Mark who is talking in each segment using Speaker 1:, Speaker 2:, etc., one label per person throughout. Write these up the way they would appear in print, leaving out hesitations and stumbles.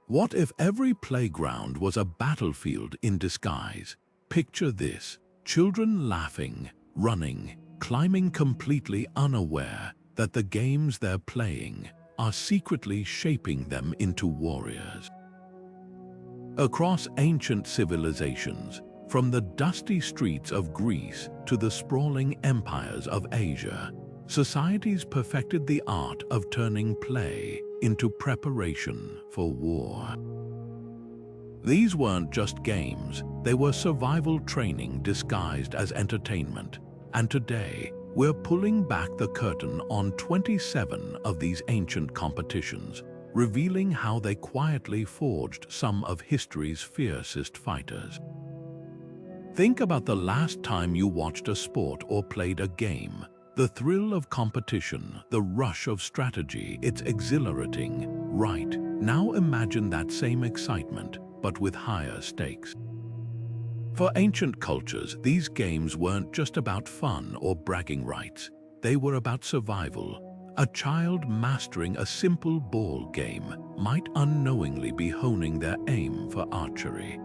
Speaker 1: What if every playground was a battlefield in disguise? Picture this: children laughing, running, climbing, completely unaware that the games they're playing are secretly shaping them into warriors. Across ancient civilizations, from the dusty streets of Greece to the sprawling empires of Asia, societies perfected the art of turning play into preparation for war. These weren't just games, they were survival training disguised as entertainment. And today, we're pulling back the curtain on 27 of these ancient competitions, revealing how they quietly forged some of history's fiercest fighters. Think about the last time you watched a sport or played a game. The thrill of competition, the rush of strategy, it's exhilarating, right? Now imagine that same excitement, but with higher stakes. For ancient cultures, these games weren't just about fun or bragging rights. They were about survival. A child mastering a simple ball game might unknowingly be honing their aim for archery.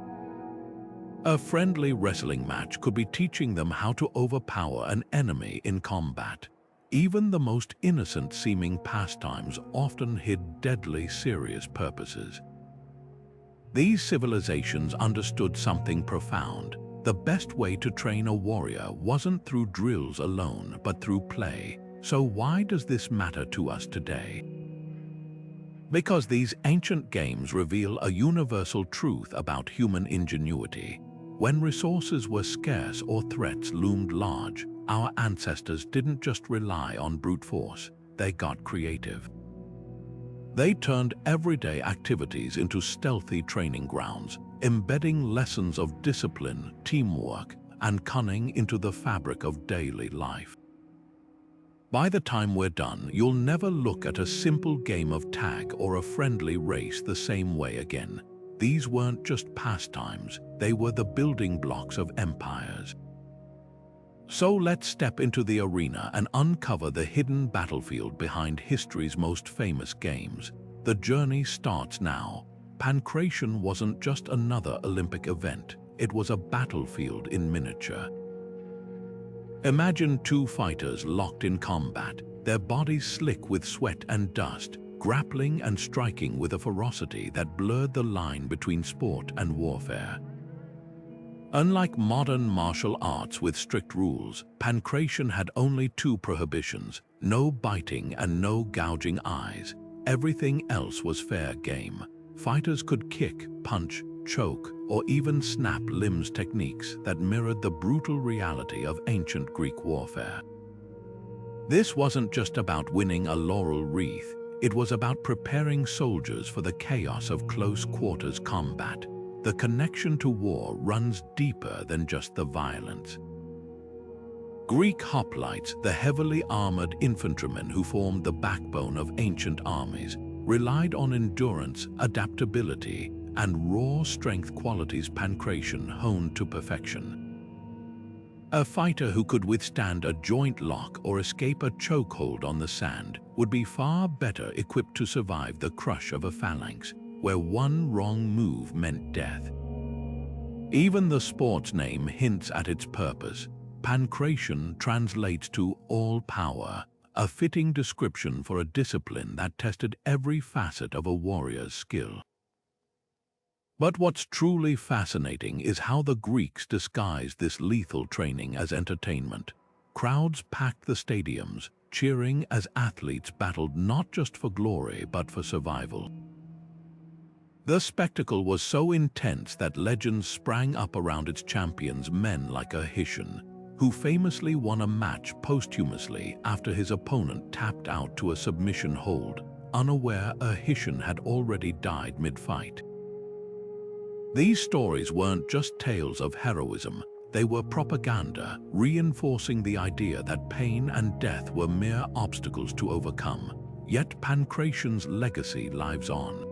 Speaker 1: A friendly wrestling match could be teaching them how to overpower an enemy in combat. Even the most innocent-seeming pastimes often hid deadly serious purposes. These civilizations understood something profound. The best way to train a warrior wasn't through drills alone, but through play. So why does this matter to us today? Because these ancient games reveal a universal truth about human ingenuity. When resources were scarce or threats loomed large, our ancestors didn't just rely on brute force, they got creative. They turned everyday activities into stealthy training grounds, embedding lessons of discipline, teamwork, and cunning into the fabric of daily life. By the time we're done, you'll never look at a simple game of tag or a friendly race the same way again. These weren't just pastimes, they were the building blocks of empires. So let's step into the arena and uncover the hidden battlefield behind history's most famous games. The journey starts now. Pancration wasn't just another Olympic event, it was a battlefield in miniature. Imagine two fighters locked in combat, their bodies slick with sweat and dust, grappling and striking with a ferocity that blurred the line between sport and warfare. Unlike modern martial arts with strict rules, pankration had only two prohibitions: no biting and no gouging eyes. Everything else was fair game. Fighters could kick, punch, choke, or even snap limbs, techniques that mirrored the brutal reality of ancient Greek warfare. This wasn't just about winning a laurel wreath, it was about preparing soldiers for the chaos of close-quarters combat. The connection to war runs deeper than just the violence. Greek hoplites, the heavily armored infantrymen who formed the backbone of ancient armies, relied on endurance, adaptability, and raw strength qualities pancration honed to perfection. A fighter who could withstand a joint lock or escape a chokehold on the sand would be far better equipped to survive the crush of a phalanx, where one wrong move meant death. Even the sport's name hints at its purpose. Pancration translates to all power, a fitting description for a discipline that tested every facet of a warrior's skill. But what's truly fascinating is how the Greeks disguised this lethal training as entertainment. Crowds packed the stadiums, cheering as athletes battled not just for glory but for survival. The spectacle was so intense that legends sprang up around its champions, men like Hirschin, who famously won a match posthumously after his opponent tapped out to a submission hold, unaware Hirschin had already died mid-fight. These stories weren't just tales of heroism, they were propaganda, reinforcing the idea that pain and death were mere obstacles to overcome. Yet Pancration's legacy lives on.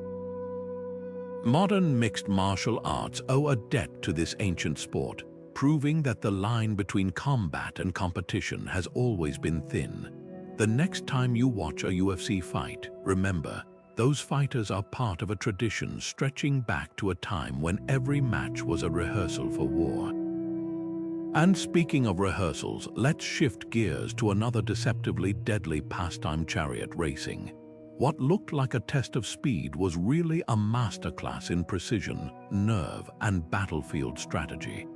Speaker 1: Modern mixed martial arts owe a debt to this ancient sport, proving that the line between combat and competition has always been thin. The next time you watch a UFC fight, remember, those fighters are part of a tradition stretching back to a time when every match was a rehearsal for war. And speaking of rehearsals, let's shift gears to another deceptively deadly pastime: chariot racing. What looked like a test of speed was really a masterclass in precision, nerve, and battlefield strategy.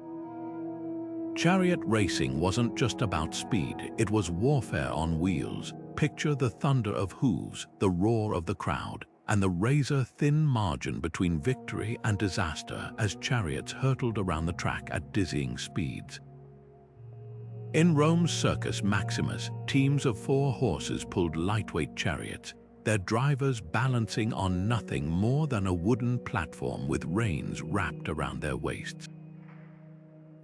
Speaker 1: Chariot racing wasn't just about speed, it was warfare on wheels. Picture the thunder of hooves, the roar of the crowd, and the razor-thin margin between victory and disaster as chariots hurtled around the track at dizzying speeds. In Rome's Circus Maximus, teams of 4 horses pulled lightweight chariots, their drivers balancing on nothing more than a wooden platform with reins wrapped around their waists.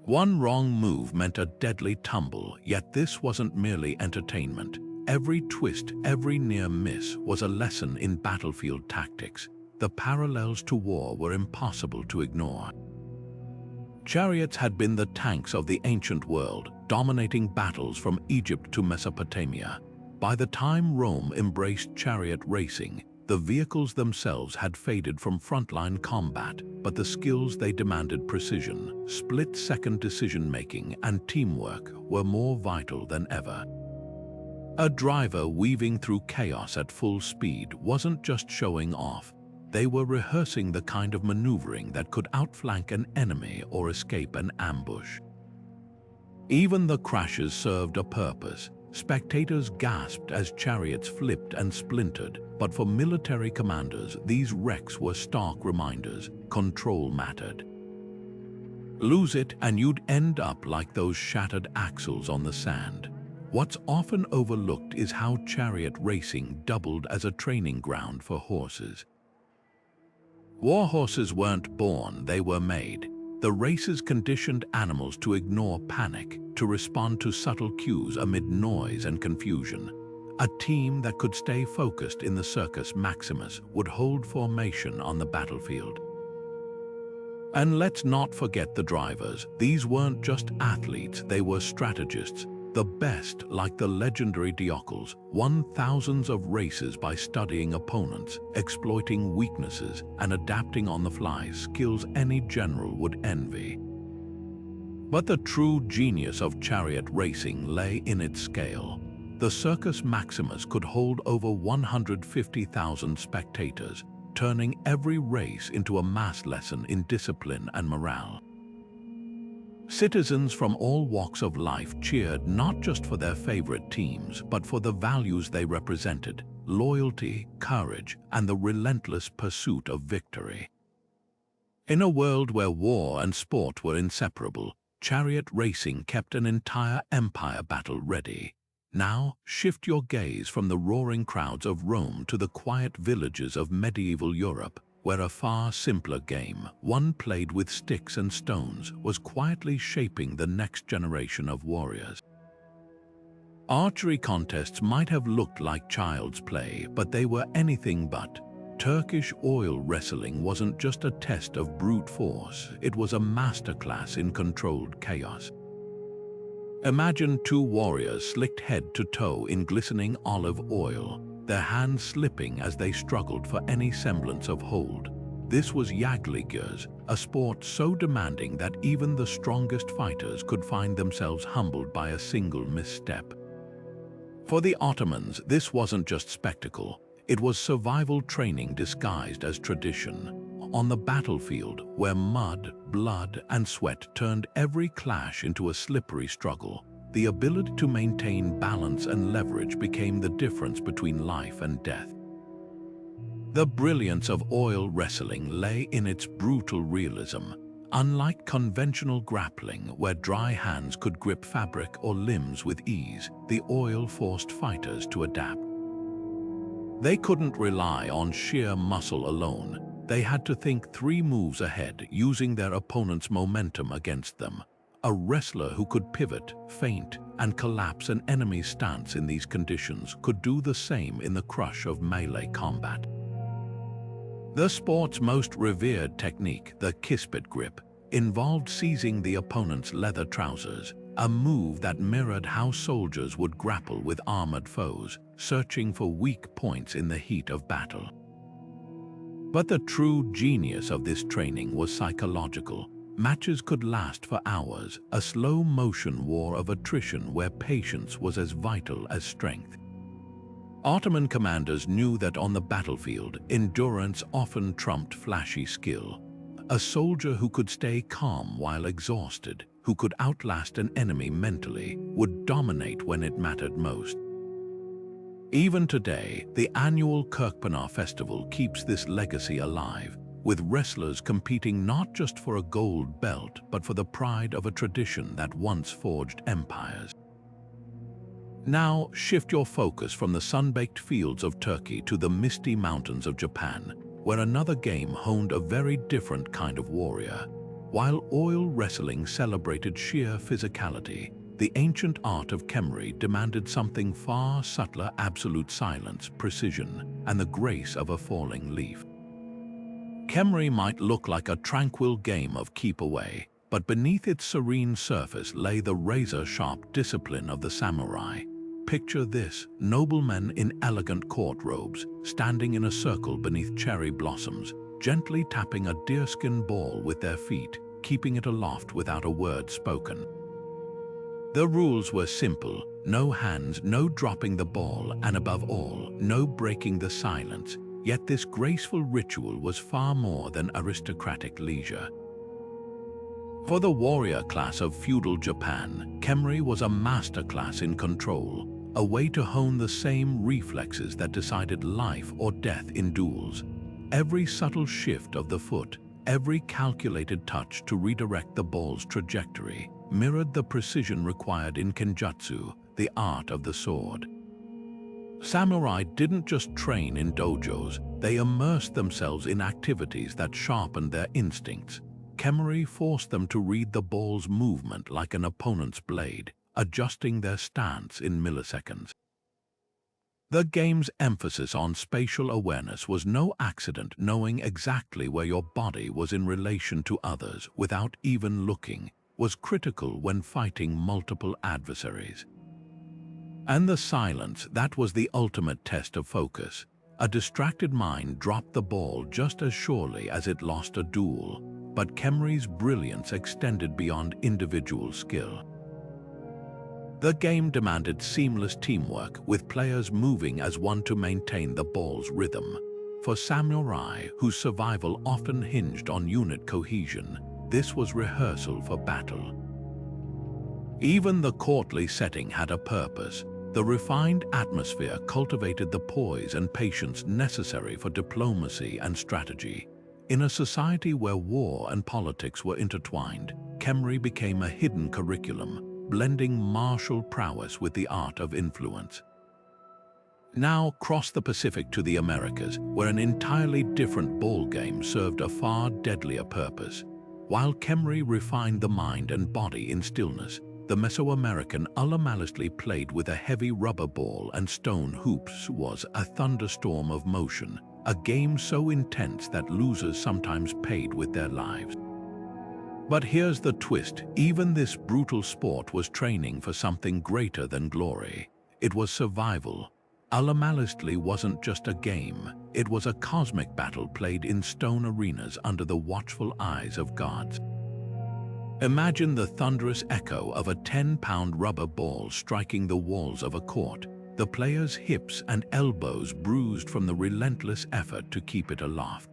Speaker 1: One wrong move meant a deadly tumble, yet this wasn't merely entertainment. Every twist, every near miss was a lesson in battlefield tactics. The parallels to war were impossible to ignore. Chariots had been the tanks of the ancient world, dominating battles from Egypt to Mesopotamia. By the time Rome embraced chariot racing, the vehicles themselves had faded from frontline combat, but the skills they demanded: precision, split-second decision-making, and teamwork were more vital than ever. A driver weaving through chaos at full speed wasn't just showing off. They were rehearsing the kind of maneuvering that could outflank an enemy or escape an ambush. Even the crashes served a purpose. Spectators gasped as chariots flipped and splintered, but for military commanders, these wrecks were stark reminders: control mattered. Lose it and you'd end up like those shattered axles on the sand. What's often overlooked is how chariot racing doubled as a training ground for horses. War horses weren't born, they were made. The races conditioned animals to ignore panic, to respond to subtle cues amid noise and confusion. A team that could stay focused in the Circus Maximus would hold formation on the battlefield. And let's not forget the drivers. These weren't just athletes, they were strategists. The best, like the legendary Diocles, won thousands of races by studying opponents, exploiting weaknesses, and adapting on the fly, skills any general would envy. But the true genius of chariot racing lay in its scale. The Circus Maximus could hold over 150,000 spectators, turning every race into a mass lesson in discipline and morale. Citizens from all walks of life cheered not just for their favorite teams, but for the values they represented: loyalty, courage, and the relentless pursuit of victory. In a world where war and sport were inseparable, chariot racing kept an entire empire battle ready. Now, shift your gaze from the roaring crowds of Rome to the quiet villages of medieval Europe, where a far simpler game, one played with sticks and stones, was quietly shaping the next generation of warriors. Archery contests might have looked like child's play, but they were anything but. Turkish oil wrestling wasn't just a test of brute force, it was a masterclass in controlled chaos. Imagine 2 warriors slicked head to toe in glistening olive oil, their hands slipping as they struggled for any semblance of hold. This was gladiators, a sport so demanding that even the strongest fighters could find themselves humbled by a single misstep. For the Ottomans, this wasn't just spectacle, it was survival training disguised as tradition. On the battlefield, where mud, blood, and sweat turned every clash into a slippery struggle, the ability to maintain balance and leverage became the difference between life and death. The brilliance of oil wrestling lay in its brutal realism. Unlike conventional grappling, where dry hands could grip fabric or limbs with ease, the oil forced fighters to adapt. They couldn't rely on sheer muscle alone. They had to think 3 moves ahead, using their opponent's momentum against them. A wrestler who could pivot, feint, and collapse an enemy's stance in these conditions could do the same in the crush of melee combat. The sport's most revered technique, the kispit grip, involved seizing the opponent's leather trousers, a move that mirrored how soldiers would grapple with armored foes, searching for weak points in the heat of battle. But the true genius of this training was psychological. Matches could last for hours, a slow-motion war of attrition where patience was as vital as strength. Ottoman commanders knew that on the battlefield, endurance often trumped flashy skill. A soldier who could stay calm while exhausted, who could outlast an enemy mentally, would dominate when it mattered most. Even today, the annual Kirkpanar festival keeps this legacy alive, with wrestlers competing not just for a gold belt, but for the pride of a tradition that once forged empires. Now, shift your focus from the sun-baked fields of Turkey to the misty mountains of Japan, where another game honed a very different kind of warrior. While oil wrestling celebrated sheer physicality, the ancient art of Kemari demanded something far subtler: absolute silence, precision, and the grace of a falling leaf. Kemari might look like a tranquil game of keep away, but beneath its serene surface lay the razor-sharp discipline of the samurai. Picture this: noblemen in elegant court robes, standing in a circle beneath cherry blossoms, gently tapping a deerskin ball with their feet, keeping it aloft without a word spoken. The rules were simple: no hands, no dropping the ball, and above all, no breaking the silence. Yet this graceful ritual was far more than aristocratic leisure. For the warrior class of feudal Japan, Kemari was a masterclass in control, a way to hone the same reflexes that decided life or death in duels. Every subtle shift of the foot, every calculated touch to redirect the ball's trajectory, mirrored the precision required in kenjutsu, the art of the sword. Samurai didn't just train in dojos, they immersed themselves in activities that sharpened their instincts. Kemari forced them to read the ball's movement like an opponent's blade, adjusting their stance in milliseconds. The game's emphasis on spatial awareness was no accident. Knowing exactly where your body was in relation to others without even looking was critical when fighting multiple adversaries. And the silence, that was the ultimate test of focus. A distracted mind dropped the ball just as surely as it lost a duel, but Kemari's brilliance extended beyond individual skill. The game demanded seamless teamwork, with players moving as one to maintain the ball's rhythm. For samurai, whose survival often hinged on unit cohesion, this was rehearsal for battle. Even the courtly setting had a purpose. The refined atmosphere cultivated the poise and patience necessary for diplomacy and strategy. In a society where war and politics were intertwined, Kemari became a hidden curriculum, blending martial prowess with the art of influence. Now cross the Pacific to the Americas, where an entirely different ballgame served a far deadlier purpose. While Kemari refined the mind and body in stillness, the Mesoamerican Ullamaliztli played with a heavy rubber ball and stone hoops was a thunderstorm of motion, a game so intense that losers sometimes paid with their lives. But here's the twist: even this brutal sport was training for something greater than glory. It was survival. Ullamaliztli wasn't just a game, it was a cosmic battle played in stone arenas under the watchful eyes of gods. Imagine the thunderous echo of a 10-pound rubber ball striking the walls of a court, the player's hips and elbows bruised from the relentless effort to keep it aloft.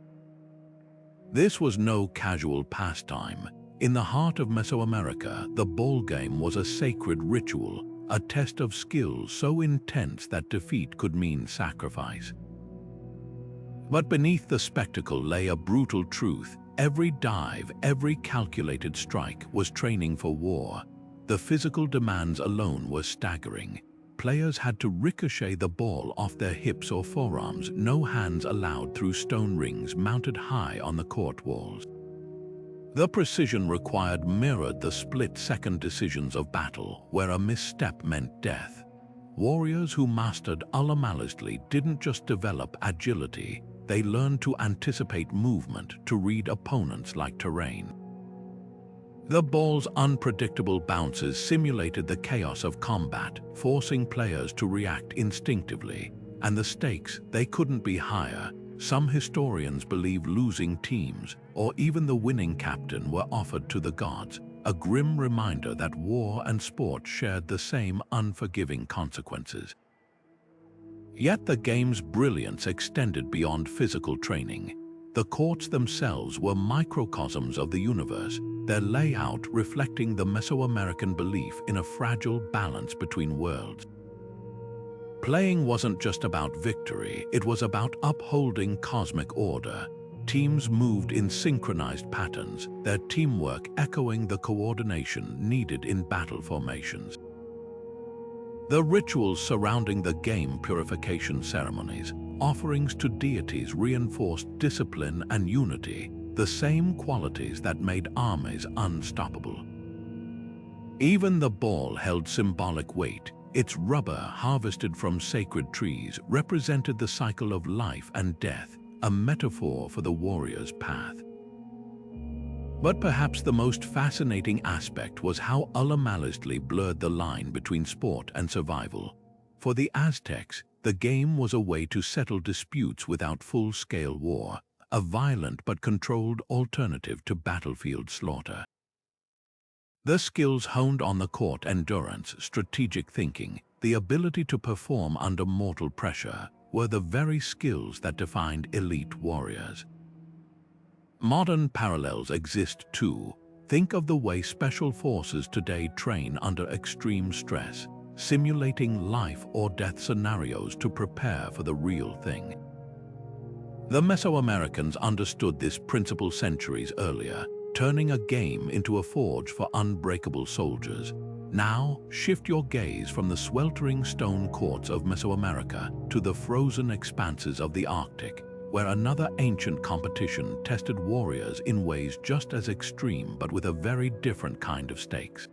Speaker 1: This was no casual pastime. In the heart of Mesoamerica, the ballgame was a sacred ritual, a test of skill so intense that defeat could mean sacrifice. But beneath the spectacle lay a brutal truth. Every dive, every calculated strike was training for war. The physical demands alone were staggering. Players had to ricochet the ball off their hips or forearms, no hands allowed through stone rings mounted high on the court walls. The precision required mirrored the split-second decisions of battle, where a misstep meant death. Warriors who mastered Ullamaliztli didn't just develop agility, they learned to anticipate movement, to read opponents like terrain. The ball's unpredictable bounces simulated the chaos of combat, forcing players to react instinctively, and the stakes, they couldn't be higher. Some historians believe losing teams, or even the winning captain, were offered to the gods, a grim reminder that war and sport shared the same unforgiving consequences. Yet the game's brilliance extended beyond physical training. The courts themselves were microcosms of the universe, their layout reflecting the Mesoamerican belief in a fragile balance between worlds. Playing wasn't just about victory, it was about upholding cosmic order. Teams moved in synchronized patterns, their teamwork echoing the coordination needed in battle formations. The rituals surrounding the game purification ceremonies, offerings to deities, reinforced discipline and unity, the same qualities that made armies unstoppable. Even the ball held symbolic weight. Its rubber, harvested from sacred trees, represented the cycle of life and death, a metaphor for the warrior's path. But perhaps the most fascinating aspect was how Ullamaliztli blurred the line between sport and survival. For the Aztecs, the game was a way to settle disputes without full-scale war, a violent but controlled alternative to battlefield slaughter. The skills honed on the court, endurance, strategic thinking, the ability to perform under mortal pressure, were the very skills that defined elite warriors. Modern parallels exist too. Think of the way special forces today train under extreme stress, simulating life or death scenarios to prepare for the real thing. The Mesoamericans understood this principle centuries earlier, turning a game into a forge for unbreakable soldiers. Now, shift your gaze from the sweltering stone courts of Mesoamerica to the frozen expanses of the Arctic, where another ancient competition tested warriors in ways just as extreme but with a very different kind of stakes.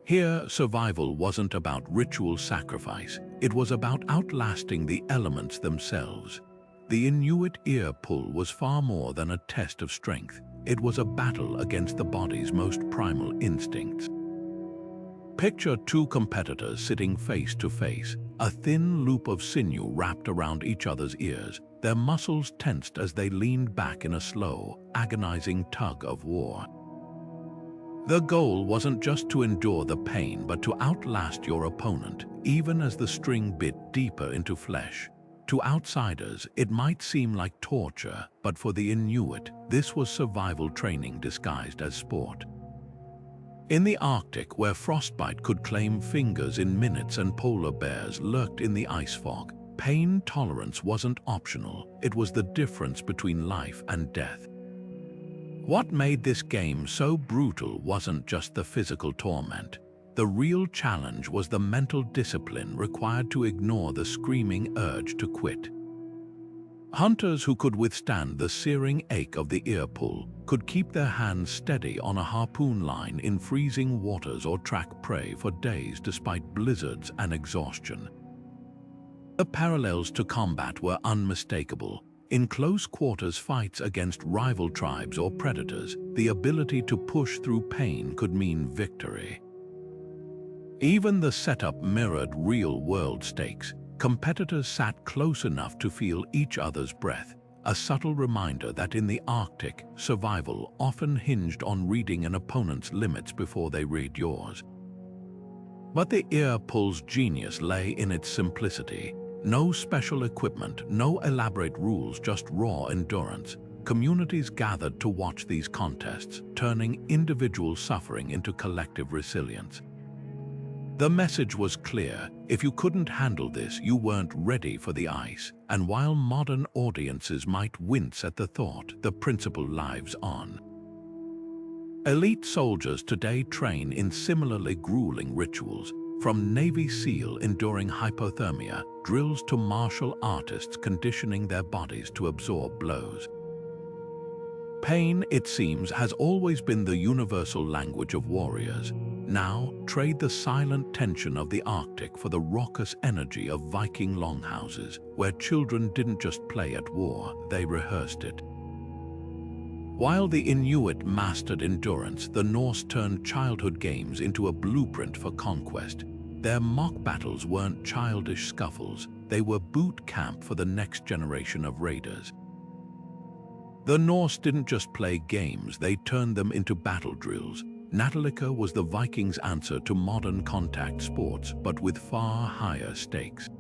Speaker 1: Here, survival wasn't about ritual sacrifice, it was about outlasting the elements themselves. The Inuit ear pull was far more than a test of strength. It was a battle against the body's most primal instincts. Picture two competitors sitting face to face, a thin loop of sinew wrapped around each other's ears, their muscles tensed as they leaned back in a slow, agonizing tug of war. The goal wasn't just to endure the pain, but to outlast your opponent, even as the string bit deeper into flesh. To outsiders, it might seem like torture, but for the Inuit, this was survival training disguised as sport. In the Arctic, where frostbite could claim fingers in minutes and polar bears lurked in the ice fog, pain tolerance wasn't optional, it was the difference between life and death. What made this game so brutal wasn't just the physical torment. The real challenge was the mental discipline required to ignore the screaming urge to quit. Hunters who could withstand the searing ache of the ear pull could keep their hands steady on a harpoon line in freezing waters or track prey for days despite blizzards and exhaustion. The parallels to combat were unmistakable. In close-quarters fights against rival tribes or predators, the ability to push through pain could mean victory. Even the setup mirrored real-world stakes. Competitors sat close enough to feel each other's breath, a subtle reminder that in the Arctic, survival often hinged on reading an opponent's limits before they read yours. But the ear pull's genius lay in its simplicity. No special equipment, no elaborate rules, just raw endurance. Communities gathered to watch these contests, turning individual suffering into collective resilience. The message was clear: if you couldn't handle this, you weren't ready for the ice. And while modern audiences might wince at the thought, the principle lives on. Elite soldiers today train in similarly grueling rituals, from Navy SEAL enduring hypothermia drills to martial artists conditioning their bodies to absorb blows. Pain, it seems, has always been the universal language of warriors. Now, trade the silent tension of the Arctic for the raucous energy of Viking longhouses, where children didn't just play at war, they rehearsed it. While the Inuit mastered endurance, the Norse turned childhood games into a blueprint for conquest. Their mock battles weren't childish scuffles, they were boot camp for the next generation of raiders. The Norse didn't just play games, they turned them into battle drills. Natalica was the Vikings' answer to modern contact sports, but with far higher stakes.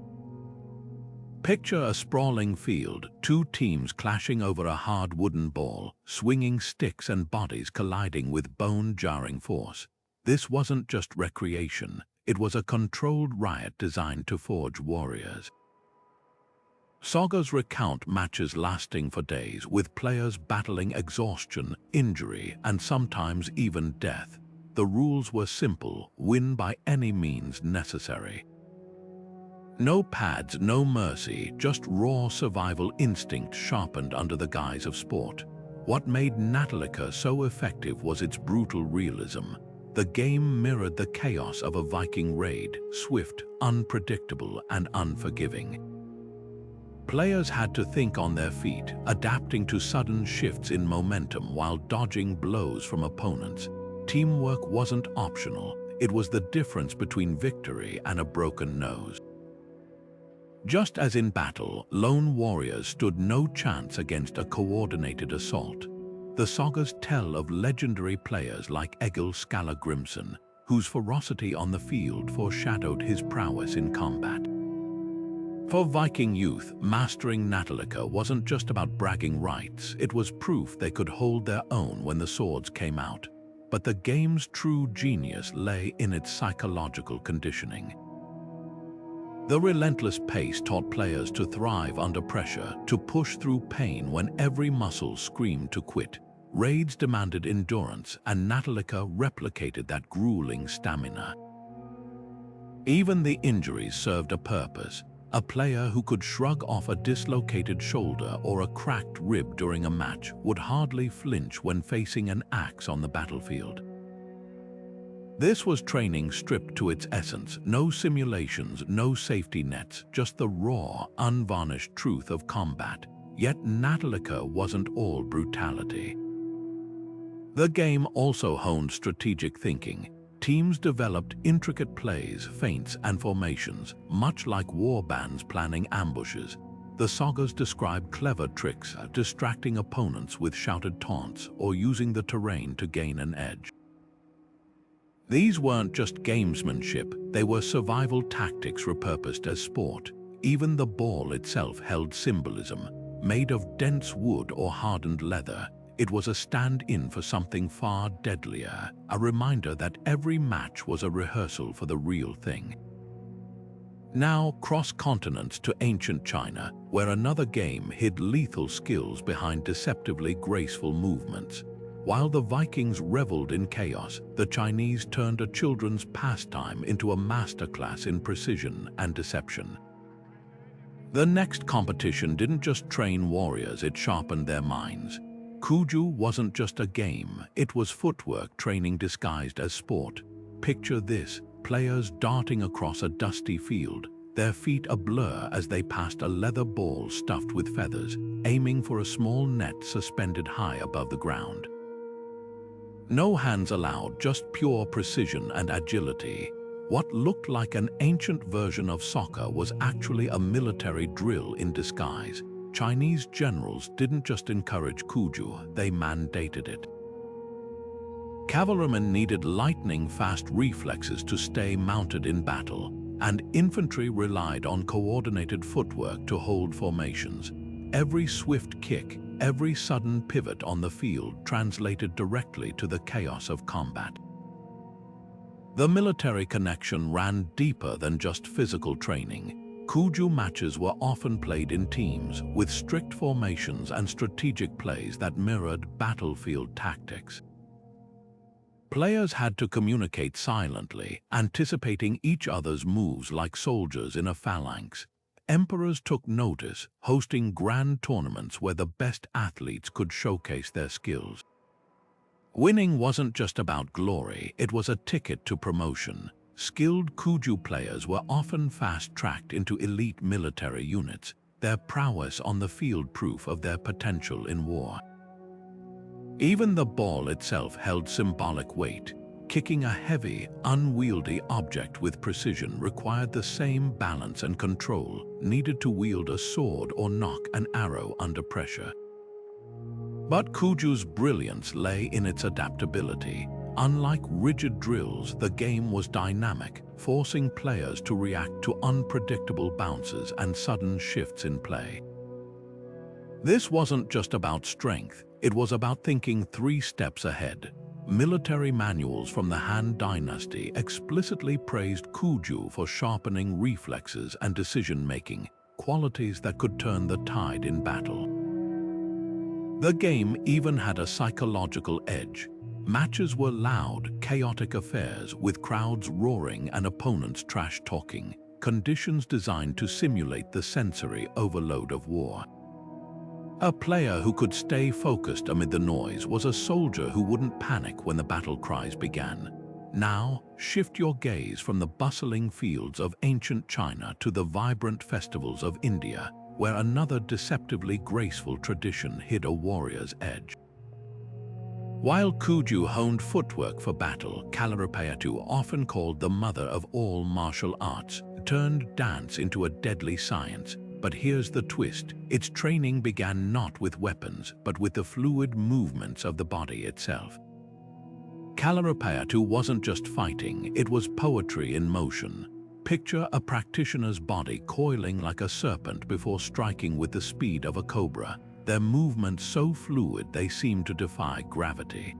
Speaker 1: Picture a sprawling field, two teams clashing over a hard wooden ball, swinging sticks and bodies colliding with bone-jarring force. This wasn't just recreation, it was a controlled riot designed to forge warriors. Sagas recount matches lasting for days, with players battling exhaustion, injury, and sometimes even death. The rules were simple: win by any means necessary. No pads, no mercy, just raw survival instinct sharpened under the guise of sport. What made Natalica so effective was its brutal realism. The game mirrored the chaos of a Viking raid, swift, unpredictable, and unforgiving. Players had to think on their feet, adapting to sudden shifts in momentum while dodging blows from opponents. Teamwork wasn't optional, it was the difference between victory and a broken nose. Just as in battle, lone warriors stood no chance against a coordinated assault. The sagas tell of legendary players like Egil Skallagrimson, whose ferocity on the field foreshadowed his prowess in combat. For Viking youth, mastering Natalica wasn't just about bragging rights, it was proof they could hold their own when the swords came out. But the game's true genius lay in its psychological conditioning. The relentless pace taught players to thrive under pressure, to push through pain when every muscle screamed to quit. Raids demanded endurance, and Natalica replicated that grueling stamina. Even the injuries served a purpose. A player who could shrug off a dislocated shoulder or a cracked rib during a match would hardly flinch when facing an axe on the battlefield. This was training stripped to its essence, no simulations, no safety nets, just the raw, unvarnished truth of combat. Yet Natalica wasn't all brutality. The game also honed strategic thinking. Teams developed intricate plays, feints, and formations, much like warbands planning ambushes. The sagas describe clever tricks, distracting opponents with shouted taunts or using the terrain to gain an edge. These weren't just gamesmanship, they were survival tactics repurposed as sport. Even the ball itself held symbolism. Made of dense wood or hardened leather, it was a stand-in for something far deadlier, a reminder that every match was a rehearsal for the real thing. Now cross continents to ancient China, where another game hid lethal skills behind deceptively graceful movements. While the Vikings reveled in chaos, the Chinese turned a children's pastime into a masterclass in precision and deception. The next competition didn't just train warriors, it sharpened their minds. Kuju wasn't just a game, it was footwork training disguised as sport. Picture this: players darting across a dusty field, their feet a blur as they passed a leather ball stuffed with feathers, aiming for a small net suspended high above the ground. No hands allowed, just pure precision and agility. What looked like an ancient version of soccer was actually a military drill in disguise. Chinese generals didn't just encourage Kuju, they mandated it. Cavalrymen needed lightning-fast reflexes to stay mounted in battle, and infantry relied on coordinated footwork to hold formations. Every swift kick, every sudden pivot on the field translated directly to the chaos of combat. The military connection ran deeper than just physical training. Kuju matches were often played in teams, with strict formations and strategic plays that mirrored battlefield tactics. Players had to communicate silently, anticipating each other's moves like soldiers in a phalanx. Emperors took notice, hosting grand tournaments where the best athletes could showcase their skills. Winning wasn't just about glory, it was a ticket to promotion. Skilled Kuju players were often fast-tracked into elite military units, their prowess on the field proof of their potential in war. Even the ball itself held symbolic weight. Kicking a heavy, unwieldy object with precision required the same balance and control needed to wield a sword or nock an arrow under pressure. But Kuju's brilliance lay in its adaptability. Unlike rigid drills, the game was dynamic, forcing players to react to unpredictable bounces and sudden shifts in play. This wasn't just about strength, it was about thinking 3 steps ahead. Military manuals from the Han Dynasty explicitly praised Kuju for sharpening reflexes and decision-making, qualities that could turn the tide in battle. The game even had a psychological edge. Matches were loud, chaotic affairs with crowds roaring and opponents trash-talking, conditions designed to simulate the sensory overload of war. A player who could stay focused amid the noise was a soldier who wouldn't panic when the battle cries began. Now, shift your gaze from the bustling fields of ancient China to the vibrant festivals of India, where another deceptively graceful tradition hid a warrior's edge. While Kuju honed footwork for battle, Kalaripayattu, often called the mother of all martial arts, turned dance into a deadly science. But here's the twist. Its training began not with weapons, but with the fluid movements of the body itself. Kalaripayattu wasn't just fighting, it was poetry in motion. Picture a practitioner's body coiling like a serpent before striking with the speed of a cobra, their movements so fluid they seemed to defy gravity.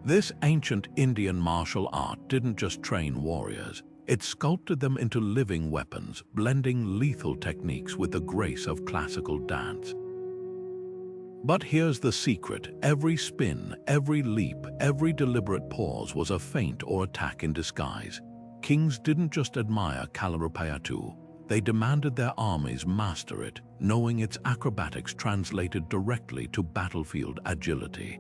Speaker 1: This ancient Indian martial art didn't just train warriors, it sculpted them into living weapons, blending lethal techniques with the grace of classical dance. But here's the secret. Every spin, every leap, every deliberate pause was a feint or attack in disguise. Kings didn't just admire Kalaripayattu, they demanded their armies master it, knowing its acrobatics translated directly to battlefield agility.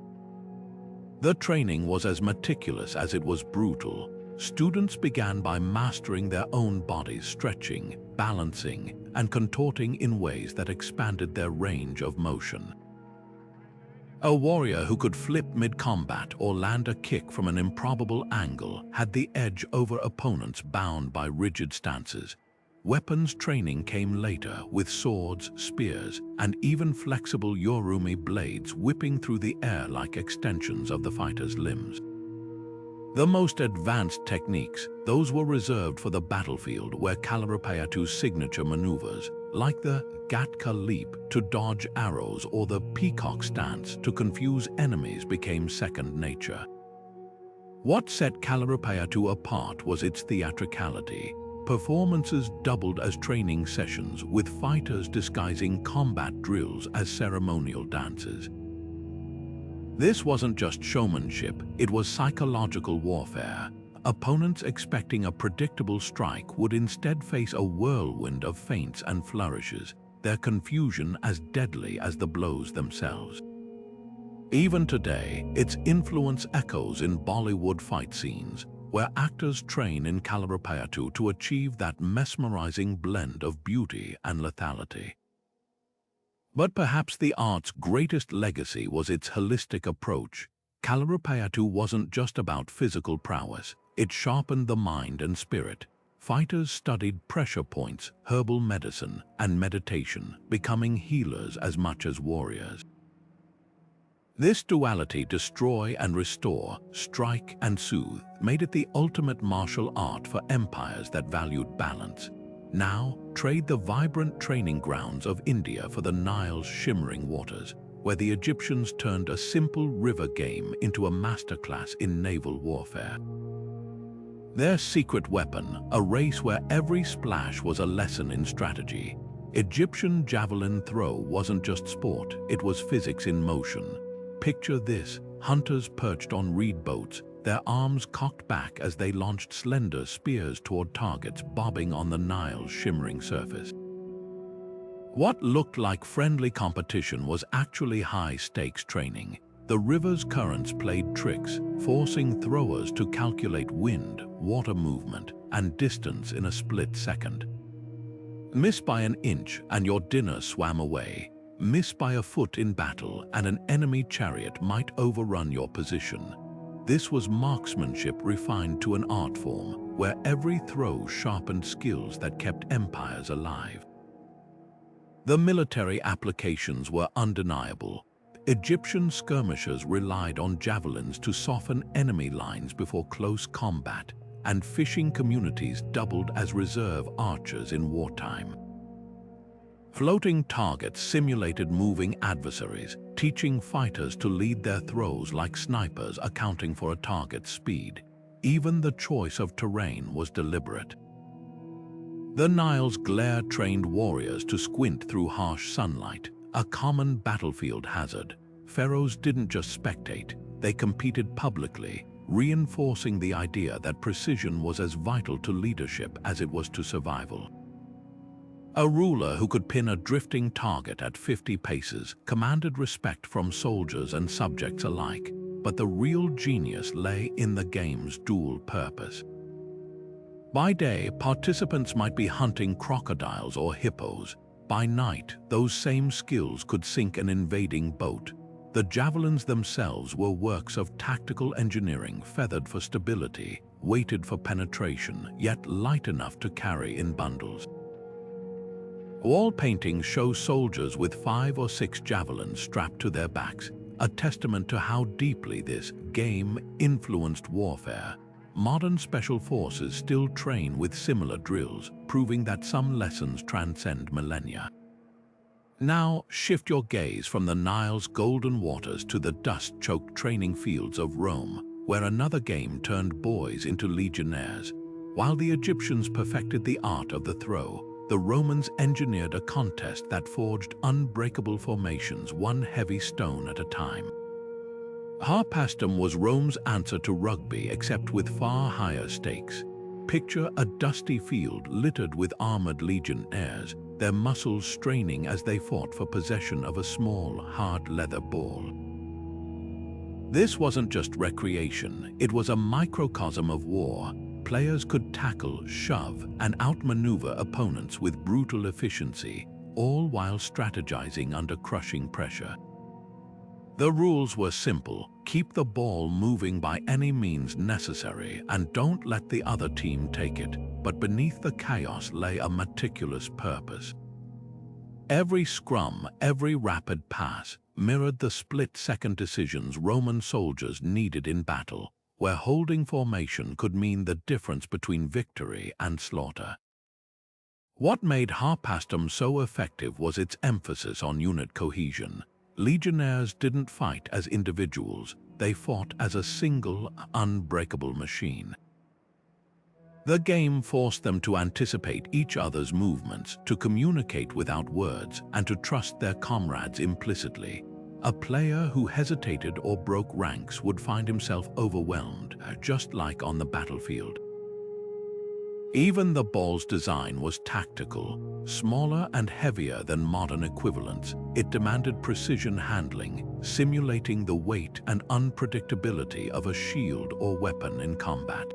Speaker 1: The training was as meticulous as it was brutal. Students began by mastering their own bodies, stretching, balancing, and contorting in ways that expanded their range of motion. A warrior who could flip mid-combat or land a kick from an improbable angle had the edge over opponents bound by rigid stances. Weapons training came later, with swords, spears, and even flexible yorumi blades whipping through the air like extensions of the fighter's limbs. The most advanced techniques, those were reserved for the battlefield, where Kalaripayattu's signature maneuvers, like the Gatka leap to dodge arrows or the peacock stance to confuse enemies, became second nature. What set Kalaripayattu apart was its theatricality. Performances doubled as training sessions, with fighters disguising combat drills as ceremonial dances. This wasn't just showmanship, it was psychological warfare. Opponents expecting a predictable strike would instead face a whirlwind of feints and flourishes, their confusion as deadly as the blows themselves. Even today, its influence echoes in Bollywood fight scenes, where actors train in Kalaripayattu to achieve that mesmerizing blend of beauty and lethality. But perhaps the art's greatest legacy was its holistic approach. Kalaripayattu wasn't just about physical prowess, it sharpened the mind and spirit. Fighters studied pressure points, herbal medicine, and meditation, becoming healers as much as warriors. This duality, destroy and restore, strike and soothe, made it the ultimate martial art for empires that valued balance. Now, trade the vibrant training grounds of India for the Nile's shimmering waters, where the Egyptians turned a simple river game into a masterclass in naval warfare. Their secret weapon, a race where every splash was a lesson in strategy. Egyptian javelin throw wasn't just sport, it was physics in motion. Picture this, hunters perched on reed boats, their arms cocked back as they launched slender spears toward targets bobbing on the Nile's shimmering surface. What looked like friendly competition was actually high-stakes training. The river's currents played tricks, forcing throwers to calculate wind, water movement, and distance in a split second. Miss by an inch and your dinner swam away. Miss by a foot in battle and an enemy chariot might overrun your position. This was marksmanship refined to an art form, where every throw sharpened skills that kept empires alive. The military applications were undeniable. Egyptian skirmishers relied on javelins to soften enemy lines before close combat, and fishing communities doubled as reserve archers in wartime. Floating targets simulated moving adversaries, teaching fighters to lead their throws like snipers, accounting for a target's speed. Even the choice of terrain was deliberate. The Nile's glare trained warriors to squint through harsh sunlight, a common battlefield hazard. Pharaohs didn't just spectate, they competed publicly, reinforcing the idea that precision was as vital to leadership as it was to survival. A ruler who could pin a drifting target at 50 paces commanded respect from soldiers and subjects alike, but the real genius lay in the game's dual purpose. By day, participants might be hunting crocodiles or hippos. By night, those same skills could sink an invading boat. The javelins themselves were works of tactical engineering, feathered for stability, weighted for penetration, yet light enough to carry in bundles. Wall paintings show soldiers with 5 or 6 javelins strapped to their backs, a testament to how deeply this game influenced warfare. Modern special forces still train with similar drills, proving that some lessons transcend millennia. Now, shift your gaze from the Nile's golden waters to the dust-choked training fields of Rome, where another game turned boys into legionnaires. While the Egyptians perfected the art of the throw, the Romans engineered a contest that forged unbreakable formations, one heavy stone at a time. Harpastum was Rome's answer to rugby, except with far higher stakes. Picture a dusty field littered with armored legionnaires, their muscles straining as they fought for possession of a small, hard leather ball. This wasn't just recreation, it was a microcosm of war. Players could tackle, shove, and outmaneuver opponents with brutal efficiency, all while strategizing under crushing pressure. The rules were simple: keep the ball moving by any means necessary and don't let the other team take it. But beneath the chaos lay a meticulous purpose. Every scrum, every rapid pass, mirrored the split-second decisions Roman soldiers needed in battle, where holding formation could mean the difference between victory and slaughter. What made Harpastum so effective was its emphasis on unit cohesion. Legionnaires didn't fight as individuals, they fought as a single, unbreakable machine. The game forced them to anticipate each other's movements, to communicate without words, and to trust their comrades implicitly. A player who hesitated or broke ranks would find himself overwhelmed, just like on the battlefield. Even the ball's design was tactical. Smaller and heavier than modern equivalents, it demanded precision handling, simulating the weight and unpredictability of a shield or weapon in combat.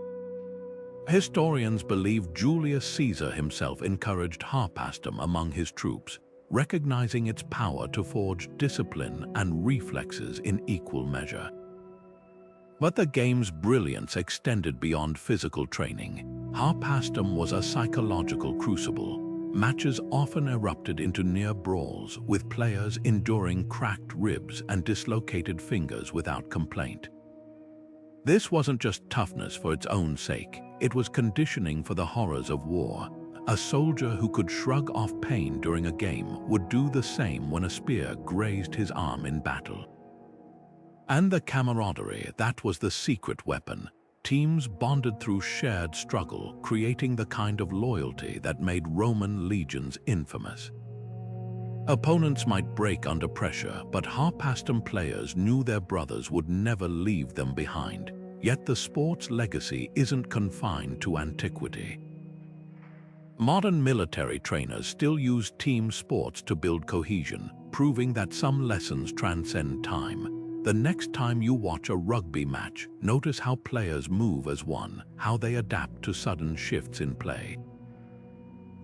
Speaker 1: Historians believe Julius Caesar himself encouraged Harpastum among his troops, recognizing its power to forge discipline and reflexes in equal measure. But the game's brilliance extended beyond physical training. Harpastum was a psychological crucible. Matches often erupted into near brawls, with players enduring cracked ribs and dislocated fingers without complaint. This wasn't just toughness for its own sake, it was conditioning for the horrors of war. A soldier who could shrug off pain during a game would do the same when a spear grazed his arm in battle. And the camaraderie, that was the secret weapon. Teams bonded through shared struggle, creating the kind of loyalty that made Roman legions infamous. Opponents might break under pressure, but Harpastum players knew their brothers would never leave them behind. Yet the sport's legacy isn't confined to antiquity. Modern military trainers still use team sports to build cohesion, proving that some lessons transcend time. The next time you watch a rugby match, notice how players move as one, how they adapt to sudden shifts in play.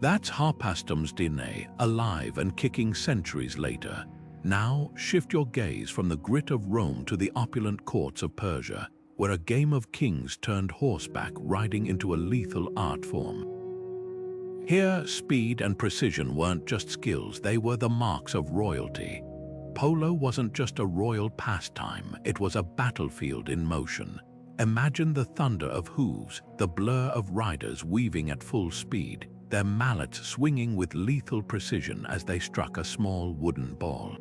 Speaker 1: That's Harpastum's DNA, alive and kicking centuries later. Now, shift your gaze from the grit of Rome to the opulent courts of Persia, where a game of kings turned horseback riding into a lethal art form. Here, speed and precision weren't just skills, they were the marks of royalty. Polo wasn't just a royal pastime, it was a battlefield in motion. Imagine the thunder of hooves, the blur of riders weaving at full speed, their mallets swinging with lethal precision as they struck a small wooden ball.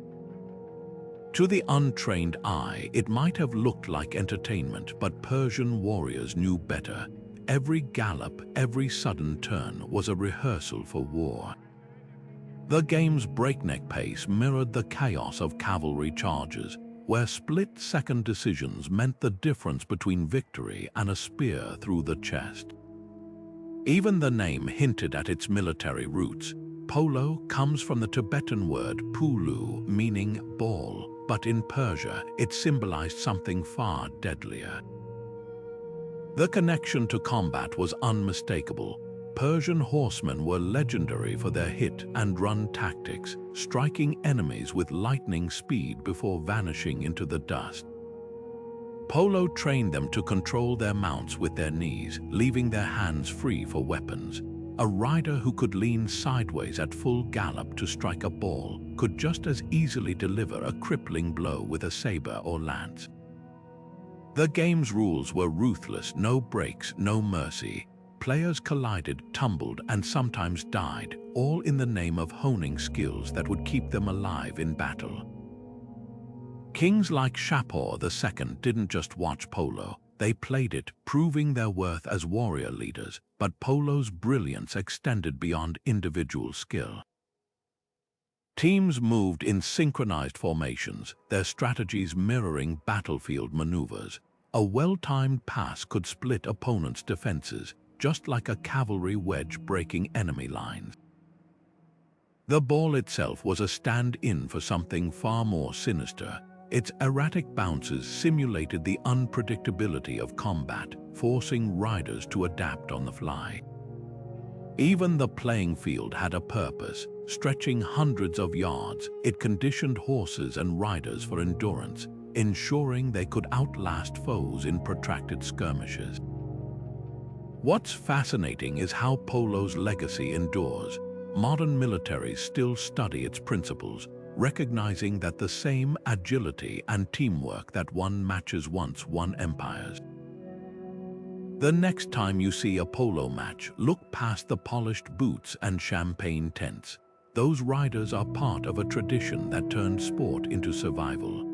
Speaker 1: To the untrained eye, it might have looked like entertainment, but Persian warriors knew better. Every gallop, every sudden turn was a rehearsal for war. The game's breakneck pace mirrored the chaos of cavalry charges, where split-second decisions meant the difference between victory and a spear through the chest. Even the name hinted at its military roots. Polo comes from the Tibetan word pulu, meaning ball, but in Persia it symbolized something far deadlier. The connection to combat was unmistakable. Persian horsemen were legendary for their hit-and-run tactics, striking enemies with lightning speed before vanishing into the dust. Polo trained them to control their mounts with their knees, leaving their hands free for weapons. A rider who could lean sideways at full gallop to strike a ball could just as easily deliver a crippling blow with a saber or lance. The game's rules were ruthless, no breaks, no mercy. Players collided, tumbled, and sometimes died, all in the name of honing skills that would keep them alive in battle. Kings like Choctaw II didn't just watch polo, they played it, proving their worth as warrior leaders, but polo's brilliance extended beyond individual skill. Teams moved in synchronized formations, their strategies mirroring battlefield maneuvers. A well-timed pass could split opponents' defenses, just like a cavalry wedge breaking enemy lines. The ball itself was a stand-in for something far more sinister. Its erratic bounces simulated the unpredictability of combat, forcing riders to adapt on the fly. Even the playing field had a purpose. Stretching hundreds of yards, it conditioned horses and riders for endurance, ensuring they could outlast foes in protracted skirmishes. What's fascinating is how polo's legacy endures. Modern militaries still study its principles, recognizing that the same agility and teamwork that won matches once won empires. The next time you see a polo match, look past the polished boots and champagne tents. Those riders are part of a tradition that turned sport into survival.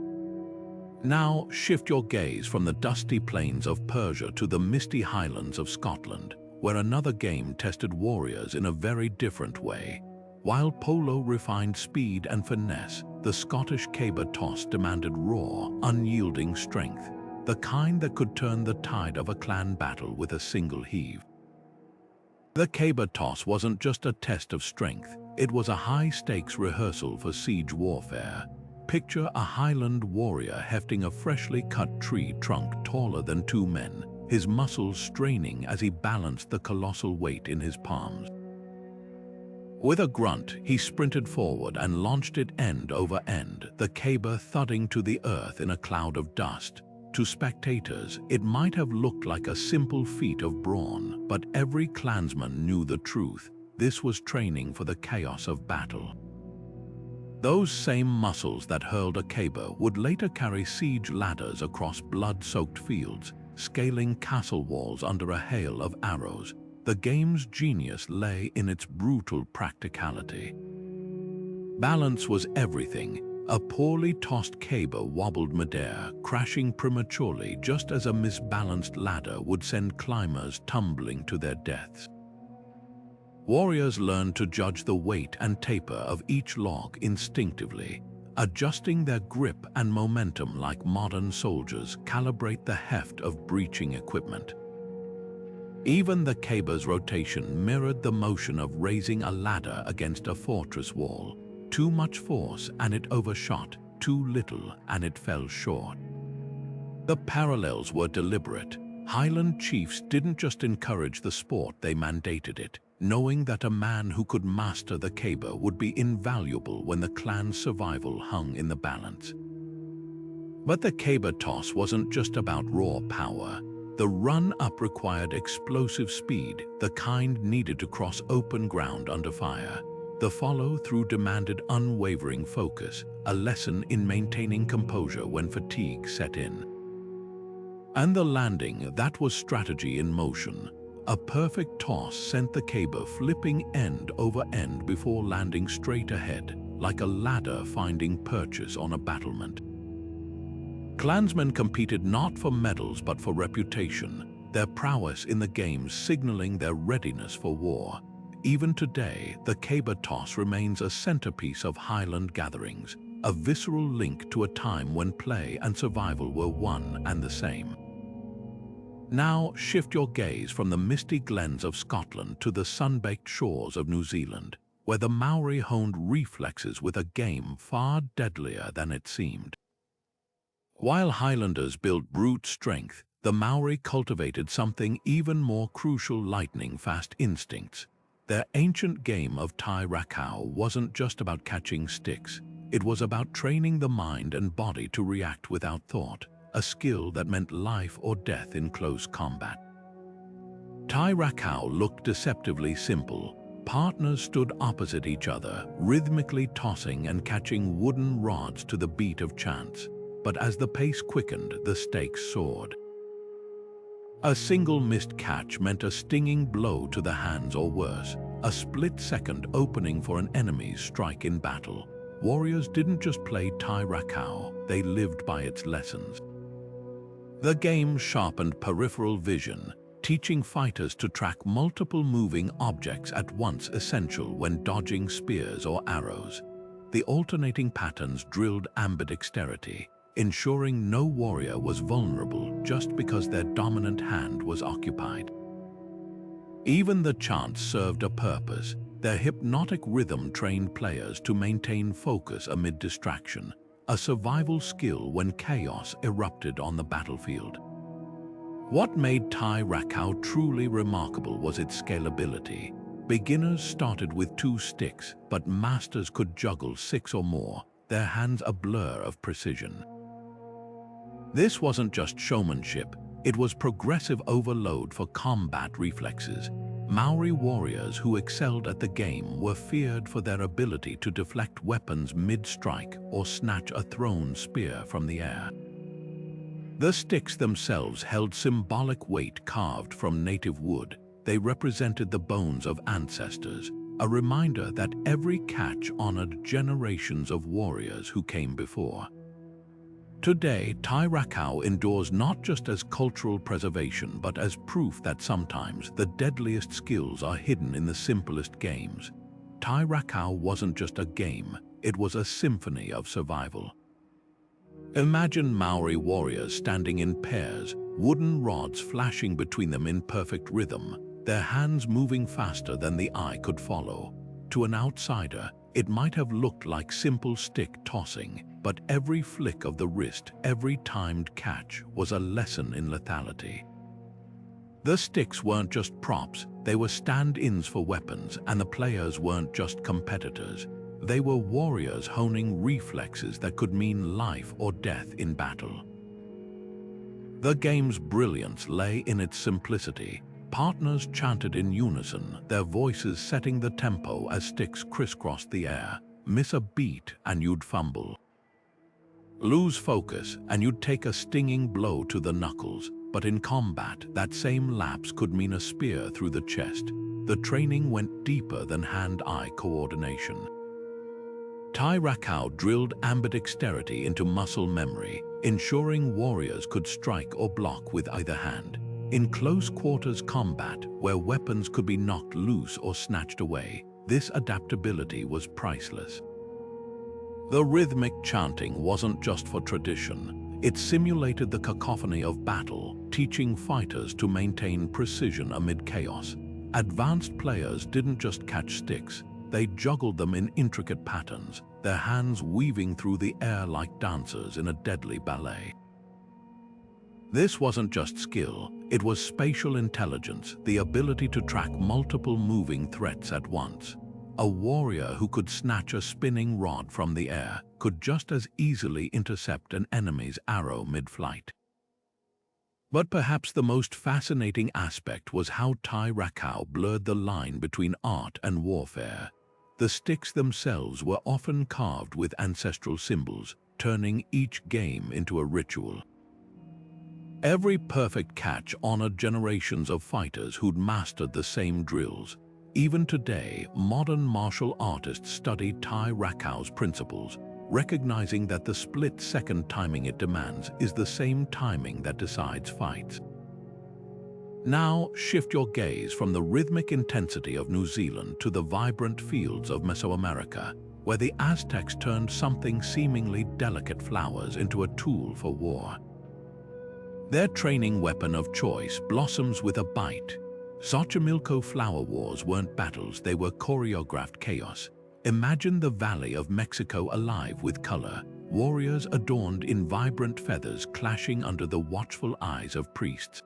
Speaker 1: Now shift your gaze from the dusty plains of Persia to the misty highlands of Scotland, where another game tested warriors in a very different way. While polo refined speed and finesse, the Scottish caber toss demanded raw, unyielding strength, the kind that could turn the tide of a clan battle with a single heave. The caber toss wasn't just a test of strength, it was a high-stakes rehearsal for siege warfare. Picture a Highland warrior hefting a freshly cut tree trunk taller than two men, his muscles straining as he balanced the colossal weight in his palms. With a grunt, he sprinted forward and launched it end over end, the caber thudding to the earth in a cloud of dust. To spectators, it might have looked like a simple feat of brawn, but every clansman knew the truth. This was training for the chaos of battle. Those same muscles that hurled a caber would later carry siege ladders across blood-soaked fields, scaling castle walls under a hail of arrows. The game's genius lay in its brutal practicality. Balance was everything. A poorly tossed caber wobbled midair, crashing prematurely just as a misbalanced ladder would send climbers tumbling to their deaths. Warriors learned to judge the weight and taper of each log instinctively, adjusting their grip and momentum like modern soldiers calibrate the heft of breaching equipment. Even the caber's rotation mirrored the motion of raising a ladder against a fortress wall. Too much force and it overshot, too little and it fell short. The parallels were deliberate. Highland chiefs didn't just encourage the sport, they mandated it, knowing that a man who could master the caber would be invaluable when the clan's survival hung in the balance. But the caber toss wasn't just about raw power. The run-up required explosive speed, the kind needed to cross open ground under fire. The follow-through demanded unwavering focus, a lesson in maintaining composure when fatigue set in. And the landing, that was strategy in motion. A perfect toss sent the caber flipping end over end before landing straight ahead, like a ladder finding purchase on a battlement. Clansmen competed not for medals but for reputation, their prowess in the games signaling their readiness for war. Even today, the caber toss remains a centerpiece of Highland gatherings, a visceral link to a time when play and survival were one and the same. Now shift your gaze from the misty glens of Scotland to the sun-baked shores of New Zealand, where the Maori honed reflexes with a game far deadlier than it seemed. While Highlanders built brute strength, the Maori cultivated something even more crucial: lightning-fast instincts. Their ancient game of tai Rakau wasn't just about catching sticks. It was about training the mind and body to react without thought, a skill that meant life or death in close combat. Tai Rakau looked deceptively simple. Partners stood opposite each other, rhythmically tossing and catching wooden rods to the beat of chants. But as the pace quickened, the stakes soared. A single missed catch meant a stinging blow to the hands or worse, a split-second opening for an enemy's strike in battle. Warriors didn't just play tai Rakau, they lived by its lessons. The game sharpened peripheral vision, teaching fighters to track multiple moving objects at once, essential when dodging spears or arrows. The alternating patterns drilled ambidexterity, ensuring no warrior was vulnerable just because their dominant hand was occupied. Even the chants served a purpose. Their hypnotic rhythm trained players to maintain focus amid distraction, a survival skill when chaos erupted on the battlefield. What made tai Rakau truly remarkable was its scalability. Beginners started with 2 sticks, but masters could juggle 6 or more, their hands a blur of precision. This wasn't just showmanship, it was progressive overload for combat reflexes. Maori warriors who excelled at the game were feared for their ability to deflect weapons mid-strike or snatch a thrown spear from the air. The sticks themselves held symbolic weight carved from native wood. They represented the bones of ancestors, a reminder that every catch honored generations of warriors who came before. Today, tai Rakau endures not just as cultural preservation but as proof that sometimes the deadliest skills are hidden in the simplest games. Tai Rakau wasn't just a game, it was a symphony of survival. Imagine Maori warriors standing in pairs, wooden rods flashing between them in perfect rhythm, their hands moving faster than the eye could follow. To an outsider, it might have looked like simple stick tossing, but every flick of the wrist, every timed catch, was a lesson in lethality. The sticks weren't just props, they were stand-ins for weapons, and the players weren't just competitors. They were warriors honing reflexes that could mean life or death in battle. The game's brilliance lay in its simplicity. Partners chanted in unison, their voices setting the tempo as sticks crisscrossed the air. Miss a beat and you'd fumble. Lose focus and you'd take a stinging blow to the knuckles. But in combat, that same lapse could mean a spear through the chest. The training went deeper than hand-eye coordination. Tai Rakau drilled ambidexterity into muscle memory, ensuring warriors could strike or block with either hand. In close-quarters combat, where weapons could be knocked loose or snatched away, this adaptability was priceless. The rhythmic chanting wasn't just for tradition. It simulated the cacophony of battle, teaching fighters to maintain precision amid chaos. Advanced players didn't just catch sticks, they juggled them in intricate patterns, their hands weaving through the air like dancers in a deadly ballet. This wasn't just skill, it was spatial intelligence, the ability to track multiple moving threats at once. a warrior who could snatch a spinning rod from the air could just as easily intercept an enemy's arrow mid-flight. But perhaps the most fascinating aspect was how Rakau blurred the line between art and warfare. The sticks themselves were often carved with ancestral symbols, turning each game into a ritual. Every perfect catch honored generations of fighters who'd mastered the same drills. Even today, modern martial artists study Rakau's principles, recognizing that the split-second timing it demands is the same timing that decides fights. Now, shift your gaze from the rhythmic intensity of New Zealand to the vibrant fields of Mesoamerica, where the Aztecs turned something seemingly delicate flowers into a tool for war. Their training weapon of choice blossoms with a bite. Xochimilco flower wars weren't battles, they were choreographed chaos. Imagine the Valley of Mexico alive with color, warriors adorned in vibrant feathers clashing under the watchful eyes of priests.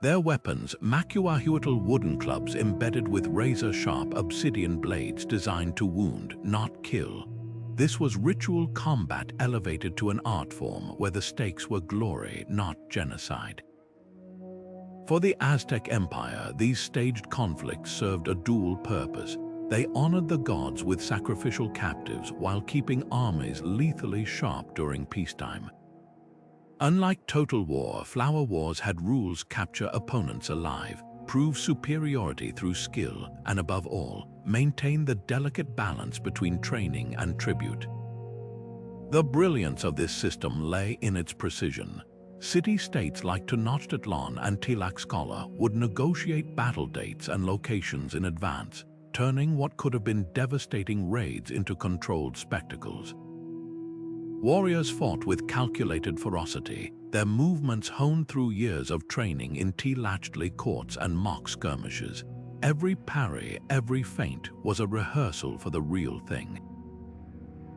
Speaker 1: Their weapons, macuahuatl wooden clubs embedded with razor-sharp obsidian blades designed to wound, not kill. This was ritual combat elevated to an art form where the stakes were glory, not genocide. For the Aztec Empire, these staged conflicts served a dual purpose. They honored the gods with sacrificial captives while keeping armies lethally sharp during peacetime. Unlike total war, flower wars had rules: capture opponents alive, prove superiority through skill, and above all, maintain the delicate balance between training and tribute. The brilliance of this system lay in its precision. City-states like Tenochtitlan and Tlaxcala would negotiate battle dates and locations in advance, turning what could have been devastating raids into controlled spectacles. Warriors fought with calculated ferocity, their movements honed through years of training in Tlachtli courts and mock skirmishes. Every parry, every feint was a rehearsal for the real thing.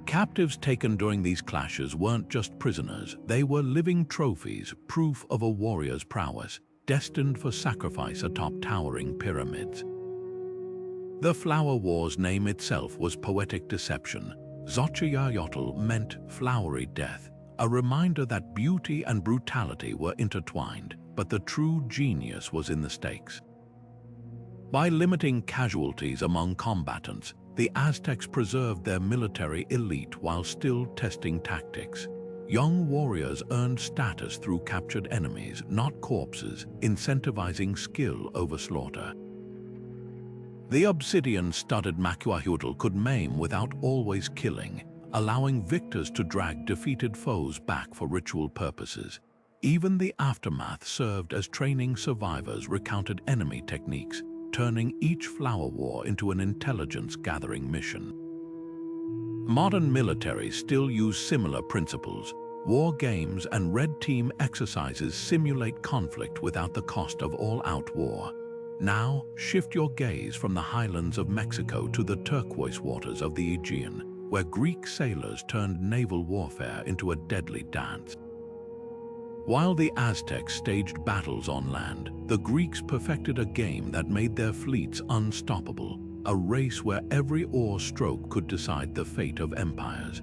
Speaker 1: Captives taken during these clashes weren't just prisoners, they were living trophies, proof of a warrior's prowess, destined for sacrifice atop towering pyramids. The Flower War's name itself was poetic deception. Xochitl meant flowery death, a reminder that beauty and brutality were intertwined, but the true genius was in the stakes. By limiting casualties among combatants, the Aztecs preserved their military elite while still testing tactics. Young warriors earned status through captured enemies, not corpses, incentivizing skill over slaughter. The obsidian-studded macuahuatl could maim without always killing, allowing victors to drag defeated foes back for ritual purposes. Even the aftermath served as training. Survivors recounted enemy techniques, turning each flower war into an intelligence-gathering mission. Modern militaries still use similar principles. War games and red team exercises simulate conflict without the cost of all-out war. Now, shift your gaze from the highlands of Mexico to the turquoise waters of the Aegean, where Greek sailors turned naval warfare into a deadly dance. While the Aztecs staged battles on land, the Greeks perfected a game that made their fleets unstoppable, a race where every oar stroke could decide the fate of empires.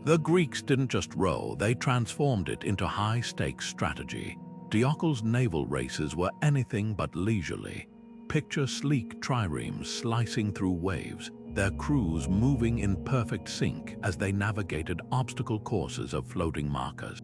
Speaker 1: The Greeks didn't just row, they transformed it into high-stakes strategy. Diocles' naval races were anything but leisurely. Picture sleek triremes slicing through waves, their crews moving in perfect sync as they navigated obstacle courses of floating markers.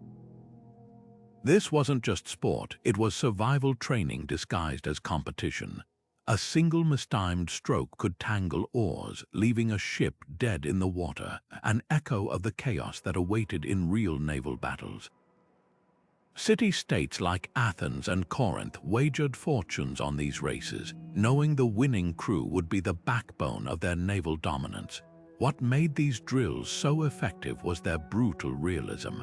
Speaker 1: This wasn't just sport, it was survival training disguised as competition. A single mistimed stroke could tangle oars, leaving a ship dead in the water, an echo of the chaos that awaited in real naval battles. City-states like Athens and Corinth wagered fortunes on these races, knowing the winning crew would be the backbone of their naval dominance. What made these drills so effective was their brutal realism.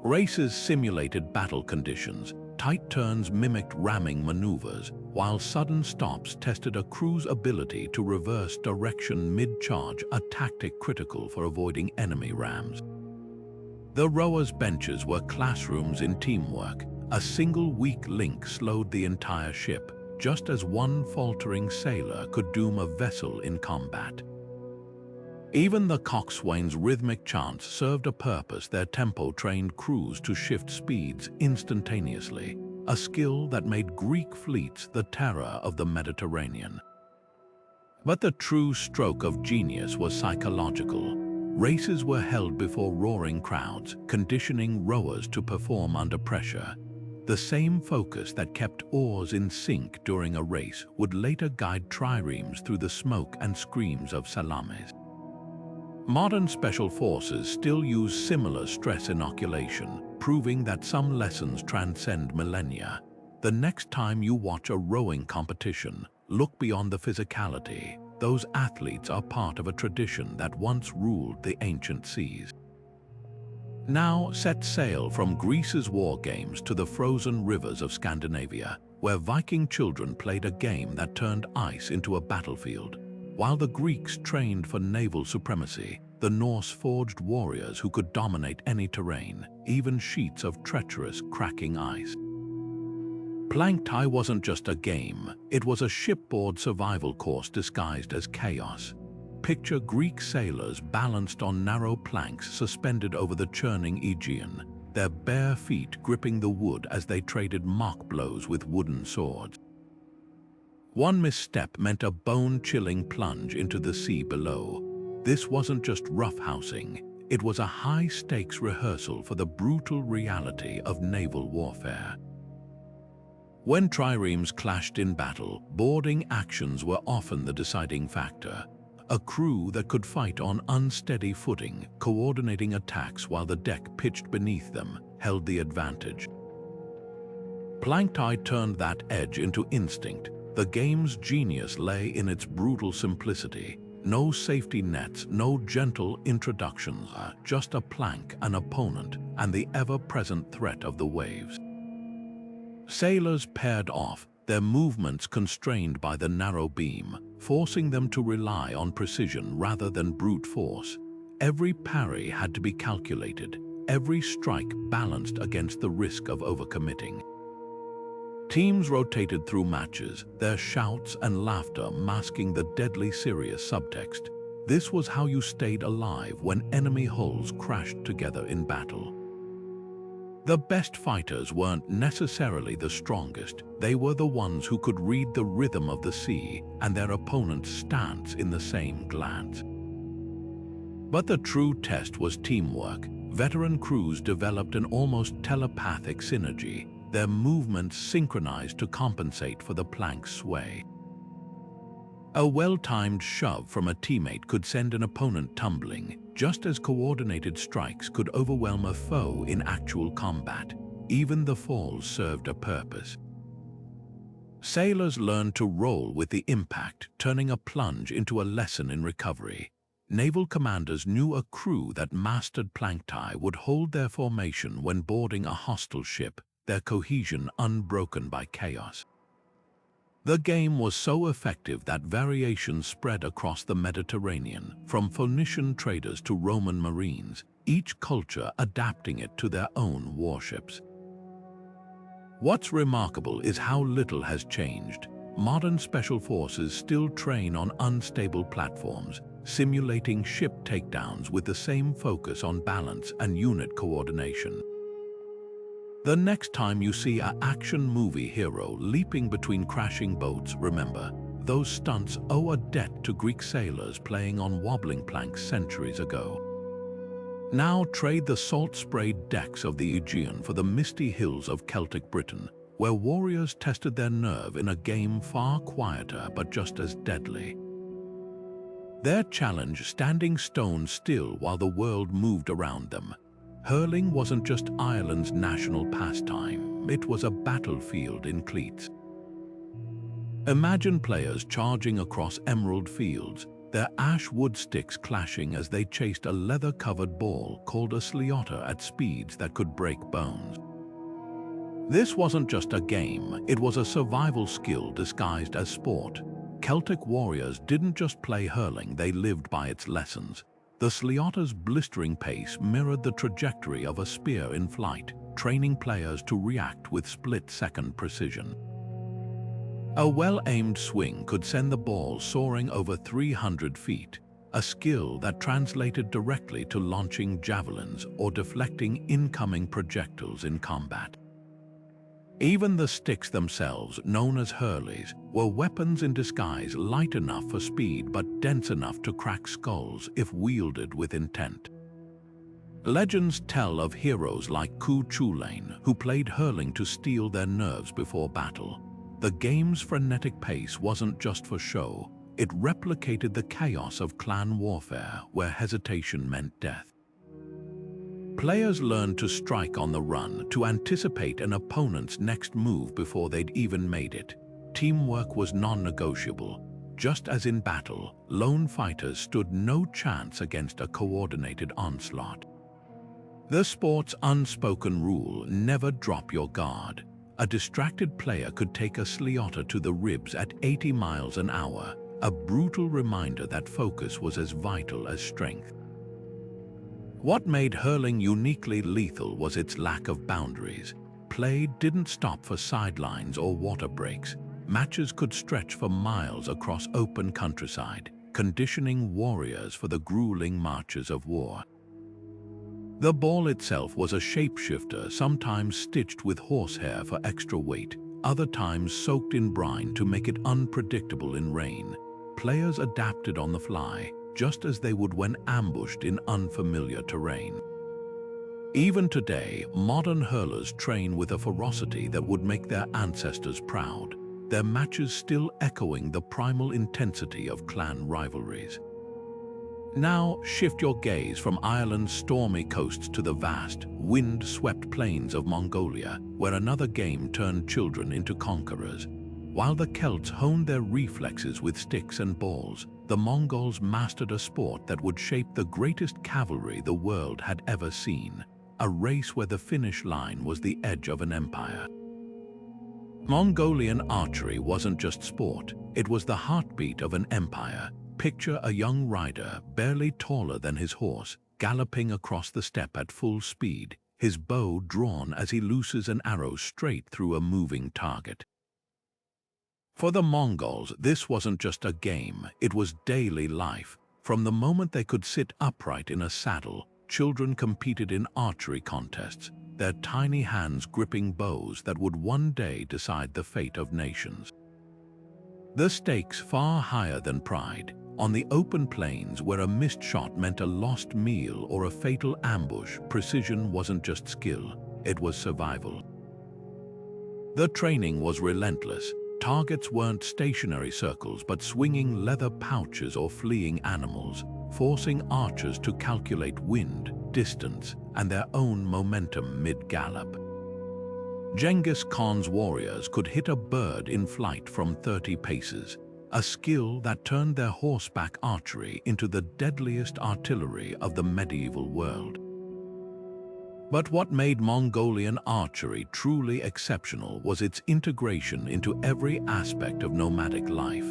Speaker 1: Races simulated battle conditions, tight turns mimicked ramming maneuvers, while sudden stops tested a crew's ability to reverse direction mid-charge, a tactic critical for avoiding enemy rams. The rowers' benches were classrooms in teamwork. A single weak link slowed the entire ship. just as one faltering sailor could doom a vessel in combat. Even the coxswain's rhythmic chants served a purpose, their tempo-trained crews to shift speeds instantaneously, a skill that made Greek fleets the terror of the Mediterranean. But the true stroke of genius was psychological. Races were held before roaring crowds, conditioning rowers to perform under pressure. The same focus that kept oars in sync during a race would later guide triremes through the smoke and screams of salamis. Modern special forces still use similar stress inoculation, proving that some lessons transcend millennia. The next time you watch a rowing competition, look beyond the physicality. Those athletes are part of a tradition that once ruled the ancient seas. Now set sail from Greece's war games to the frozen rivers of Scandinavia, where Viking children played a game that turned ice into a battlefield. While the Greeks trained for naval supremacy, the Norse forged warriors who could dominate any terrain, even sheets of treacherous, cracking ice. Plank tie wasn't just a game, it was a shipboard survival course disguised as chaos. Picture Greek sailors balanced on narrow planks suspended over the churning Aegean, their bare feet gripping the wood as they traded mock blows with wooden swords. One misstep meant a bone-chilling plunge into the sea below. This wasn't just roughhousing, it was a high-stakes rehearsal for the brutal reality of naval warfare. When triremes clashed in battle, boarding actions were often the deciding factor. A crew that could fight on unsteady footing, coordinating attacks while the deck pitched beneath them, held the advantage. Plank tie turned that edge into instinct. The game's genius lay in its brutal simplicity. No safety nets, no gentle introductions, just a plank, an opponent, and the ever-present threat of the waves. Sailors paired off, their movements constrained by the narrow beam, forcing them to rely on precision rather than brute force. Every parry had to be calculated, every strike balanced against the risk of overcommitting. Teams rotated through matches, their shouts and laughter masking the deadly serious subtext. This was how you stayed alive when enemy hulls crashed together in battle. The best fighters weren't necessarily the strongest. They were the ones who could read the rhythm of the sea and their opponent's stance in the same glance. But the true test was teamwork. Veteran crews developed an almost telepathic synergy, their movements synchronized to compensate for the plank's sway. A well-timed shove from a teammate could send an opponent tumbling, just as coordinated strikes could overwhelm a foe in actual combat. Even the falls served a purpose. Sailors learned to roll with the impact, turning a plunge into a lesson in recovery. Naval commanders knew a crew that mastered plank tie would hold their formation when boarding a hostile ship, their cohesion unbroken by chaos. The game was so effective that variations spread across the Mediterranean, from Phoenician traders to Roman marines, each culture adapting it to their own warships. What's remarkable is how little has changed. Modern special forces still train on unstable platforms, simulating ship takedowns with the same focus on balance and unit coordination. The next time you see an action movie hero leaping between crashing boats, remember, those stunts owe a debt to Greek sailors playing on wobbling planks centuries ago. Now trade the salt-sprayed decks of the Aegean for the misty hills of Celtic Britain, where warriors tested their nerve in a game far quieter but just as deadly. Their challenge standing stone still while the world moved around them. Hurling wasn't just Ireland's national pastime, it was a battlefield in cleats. Imagine players charging across emerald fields, their ash wood sticks clashing as they chased a leather-covered ball called a sliotar at speeds that could break bones. This wasn't just a game, it was a survival skill disguised as sport. Celtic warriors didn't just play hurling, they lived by its lessons. The sliotar's blistering pace mirrored the trajectory of a spear in flight, training players to react with split-second precision. A well-aimed swing could send the ball soaring over 300 feet, a skill that translated directly to launching javelins or deflecting incoming projectiles in combat. Even the sticks themselves, known as hurleys, were weapons in disguise, light enough for speed but dense enough to crack skulls if wielded with intent. Legends tell of heroes like Kuju, who played hurling to steel their nerves before battle. The game's frenetic pace wasn't just for show, it replicated the chaos of clan warfare where hesitation meant death. Players learned to strike on the run, to anticipate an opponent's next move before they'd even made it. Teamwork was non-negotiable. Just as in battle, lone fighters stood no chance against a coordinated onslaught. The sport's unspoken rule: never drop your guard. A distracted player could take a sliotar to the ribs at 80 miles an hour, a brutal reminder that focus was as vital as strength. What made hurling uniquely lethal was its lack of boundaries. Play didn't stop for sidelines or water breaks. Matches could stretch for miles across open countryside, conditioning warriors for the grueling marches of war. The ball itself was a shapeshifter, sometimes stitched with horsehair for extra weight, other times soaked in brine to make it unpredictable in rain. Players adapted on the fly, just as they would when ambushed in unfamiliar terrain. Even today, modern hurlers train with a ferocity that would make their ancestors proud, their matches still echoing the primal intensity of clan rivalries. Now shift your gaze from Ireland's stormy coasts to the vast, wind-swept plains of Mongolia, where another game turned children into conquerors. While the Celts honed their reflexes with sticks and balls, the Mongols mastered a sport that would shape the greatest cavalry the world had ever seen, a race where the finish line was the edge of an empire. Mongolian archery wasn't just sport, it was the heartbeat of an empire. Picture a young rider, barely taller than his horse, galloping across the steppe at full speed, his bow drawn as he looses an arrow straight through a moving target. For the Mongols, this wasn't just a game, it was daily life. From the moment they could sit upright in a saddle, children competed in archery contests, their tiny hands gripping bows that would one day decide the fate of nations. The stakes far higher than pride. On the open plains where a missed shot meant a lost meal or a fatal ambush, precision wasn't just skill, it was survival. The training was relentless. Targets weren't stationary circles but swinging leather pouches or fleeing animals, forcing archers to calculate wind, distance, and their own momentum mid-gallop. Genghis Khan's warriors could hit a bird in flight from 30 paces, a skill that turned their horseback archery into the deadliest artillery of the medieval world. But what made Mongolian archery truly exceptional was its integration into every aspect of nomadic life.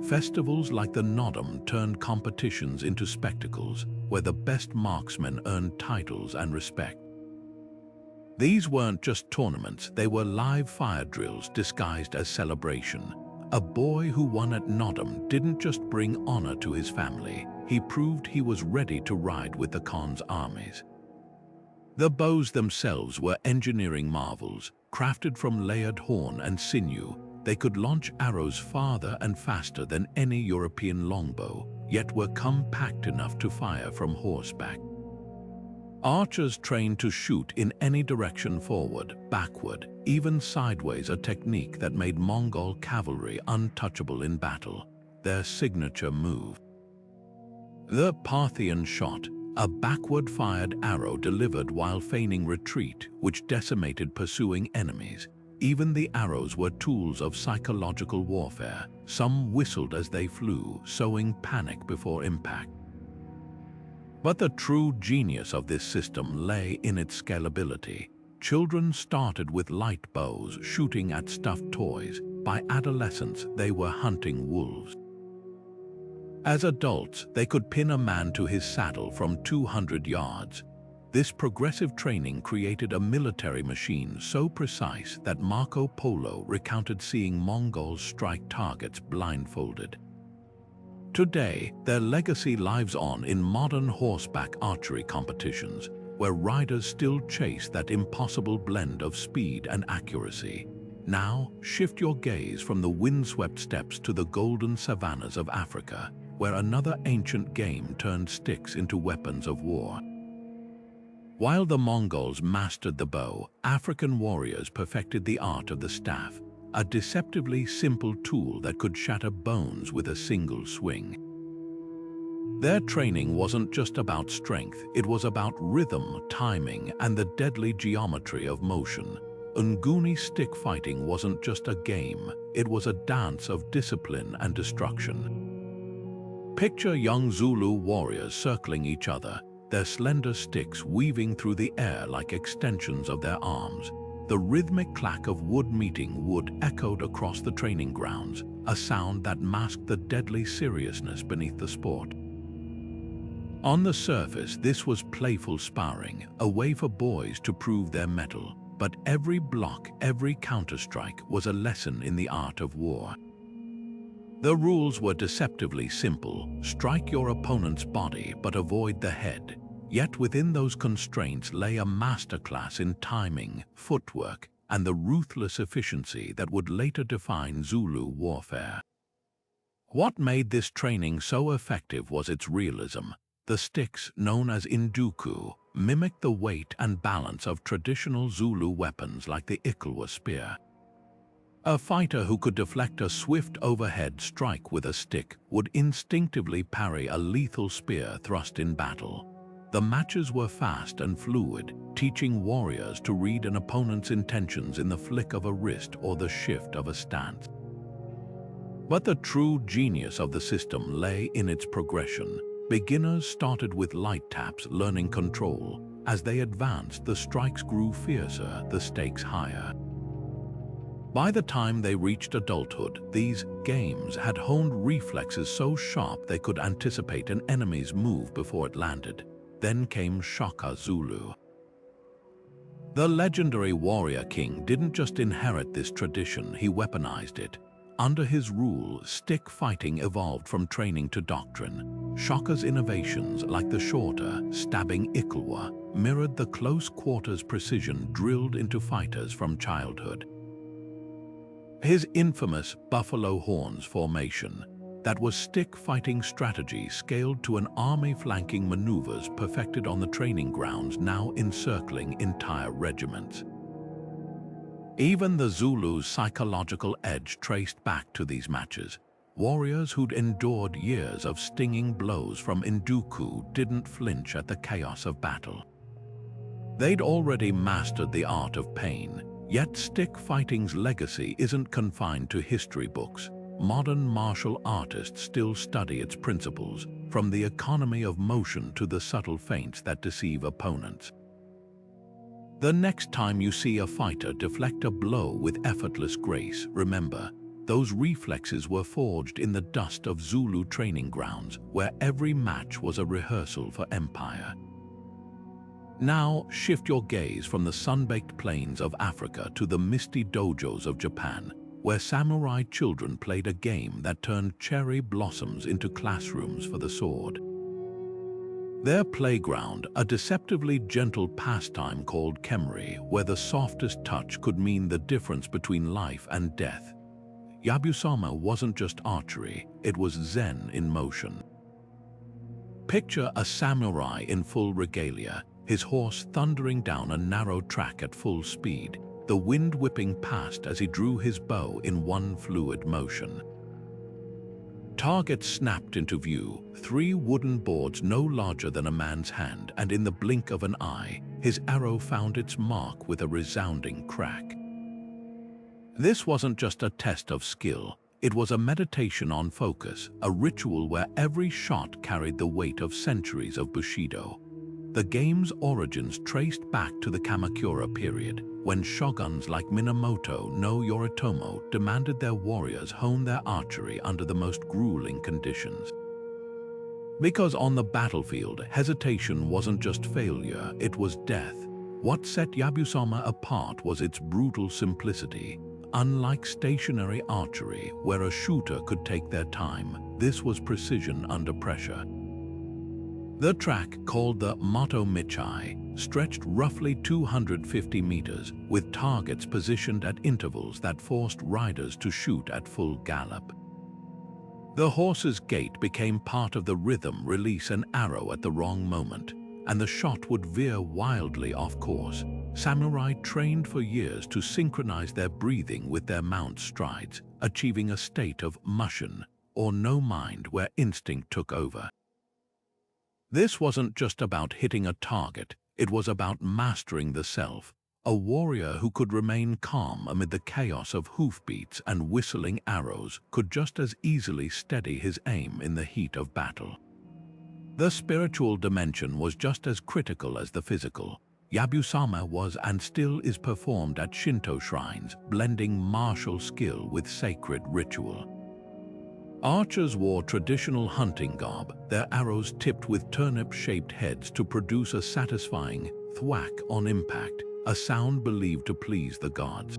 Speaker 1: Festivals like the Nodam turned competitions into spectacles, where the best marksmen earned titles and respect. These weren't just tournaments, they were live fire drills disguised as celebration. A boy who won at Nodam didn't just bring honor to his family, he proved he was ready to ride with the Khan's armies. The bows themselves were engineering marvels, crafted from layered horn and sinew. They could launch arrows farther and faster than any European longbow, yet were compact enough to fire from horseback. Archers trained to shoot in any direction, forward, backward, even sideways, a technique that made Mongol cavalry untouchable in battle, their signature move. The Parthian shot, a backward-fired arrow delivered while feigning retreat, which decimated pursuing enemies. Even the arrows were tools of psychological warfare. Some whistled as they flew, sowing panic before impact. But the true genius of this system lay in its scalability. Children started with light bows, shooting at stuffed toys. By adolescence, they were hunting wolves. As adults, they could pin a man to his saddle from 200 yards. This progressive training created a military machine so precise that Marco Polo recounted seeing Mongols strike targets blindfolded. Today, their legacy lives on in modern horseback archery competitions, where riders still chase that impossible blend of speed and accuracy. Now, shift your gaze from the windswept steppes to the golden savannas of Africa, where another ancient game turned sticks into weapons of war. While the Mongols mastered the bow, African warriors perfected the art of the staff, a deceptively simple tool that could shatter bones with a single swing. Their training wasn't just about strength, it was about rhythm, timing, and the deadly geometry of motion. Nguni stick fighting wasn't just a game, it was a dance of discipline and destruction. Picture young Zulu warriors circling each other, their slender sticks weaving through the air like extensions of their arms. The rhythmic clack of wood meeting wood echoed across the training grounds, a sound that masked the deadly seriousness beneath the sport. On the surface, this was playful sparring, a way for boys to prove their mettle, but every block, every counterstrike was a lesson in the art of war. The rules were deceptively simple: strike your opponent's body but avoid the head. Yet within those constraints lay a masterclass in timing, footwork, and the ruthless efficiency that would later define Zulu warfare. What made this training so effective was its realism. The sticks, known as induku, mimicked the weight and balance of traditional Zulu weapons like the Ikalwa spear. A fighter who could deflect a swift overhead strike with a stick would instinctively parry a lethal spear thrust in battle. The matches were fast and fluid, teaching warriors to read an opponent's intentions in the flick of a wrist or the shift of a stance. But the true genius of the system lay in its progression. Beginners started with light taps, learning control. As they advanced, the strikes grew fiercer, the stakes higher. By the time they reached adulthood, these games had honed reflexes so sharp they could anticipate an enemy's move before it landed. Then came Shaka Zulu. The legendary warrior king didn't just inherit this tradition, he weaponized it. Under his rule, stick fighting evolved from training to doctrine. Shaka's innovations, like the shorter, stabbing Ikalwa, mirrored the close-quarters precision drilled into fighters from childhood. His infamous buffalo horns formation, that was stick-fighting strategy scaled to an army flanking maneuvers perfected on the training grounds, now encircling entire regiments. Even the Zulu's psychological edge traced back to these matches. Warriors who'd endured years of stinging blows from induku didn't flinch at the chaos of battle. They'd already mastered the art of pain, yet stick fighting's legacy isn't confined to history books. Modern martial artists still study its principles, from the economy of motion to the subtle feints that deceive opponents. The next time you see a fighter deflect a blow with effortless grace, remember, those reflexes were forged in the dust of Zulu training grounds, where every match was a rehearsal for empire. Now, shift your gaze from the sun-baked plains of Africa to the misty dojos of Japan, where samurai children played a game that turned cherry blossoms into classrooms for the sword. Their playground, a deceptively gentle pastime called Kemari, where the softest touch could mean the difference between life and death. Yabusama wasn't just archery, it was Zen in motion. Picture a samurai in full regalia, his horse thundering down a narrow track at full speed, the wind whipping past as he drew his bow in one fluid motion. Target snapped into view, 3 wooden boards no larger than a man's hand, and in the blink of an eye, his arrow found its mark with a resounding crack. This wasn't just a test of skill, it was a meditation on focus, a ritual where every shot carried the weight of centuries of Bushido. The game's origins traced back to the Kamakura period, when shoguns like Minamoto no Yoritomo demanded their warriors hone their archery under the most grueling conditions. Because on the battlefield, hesitation wasn't just failure, it was death. What set Yabusama apart was its brutal simplicity. Unlike stationary archery, where a shooter could take their time, this was precision under pressure. The track, called the Moto Michai, stretched roughly 250 meters, with targets positioned at intervals that forced riders to shoot at full gallop. The horse's gait became part of the rhythm, release an arrow at the wrong moment, and the shot would veer wildly off course. Samurai trained for years to synchronize their breathing with their mount's strides, achieving a state of mushin, or no mind, where instinct took over. This wasn't just about hitting a target, it was about mastering the self. A warrior who could remain calm amid the chaos of hoofbeats and whistling arrows could just as easily steady his aim in the heat of battle. The spiritual dimension was just as critical as the physical. Yabusama was and still is performed at Shinto shrines, blending martial skill with sacred ritual. Archers wore traditional hunting garb, their arrows tipped with turnip-shaped heads to produce a satisfying thwack on impact, a sound believed to please the gods.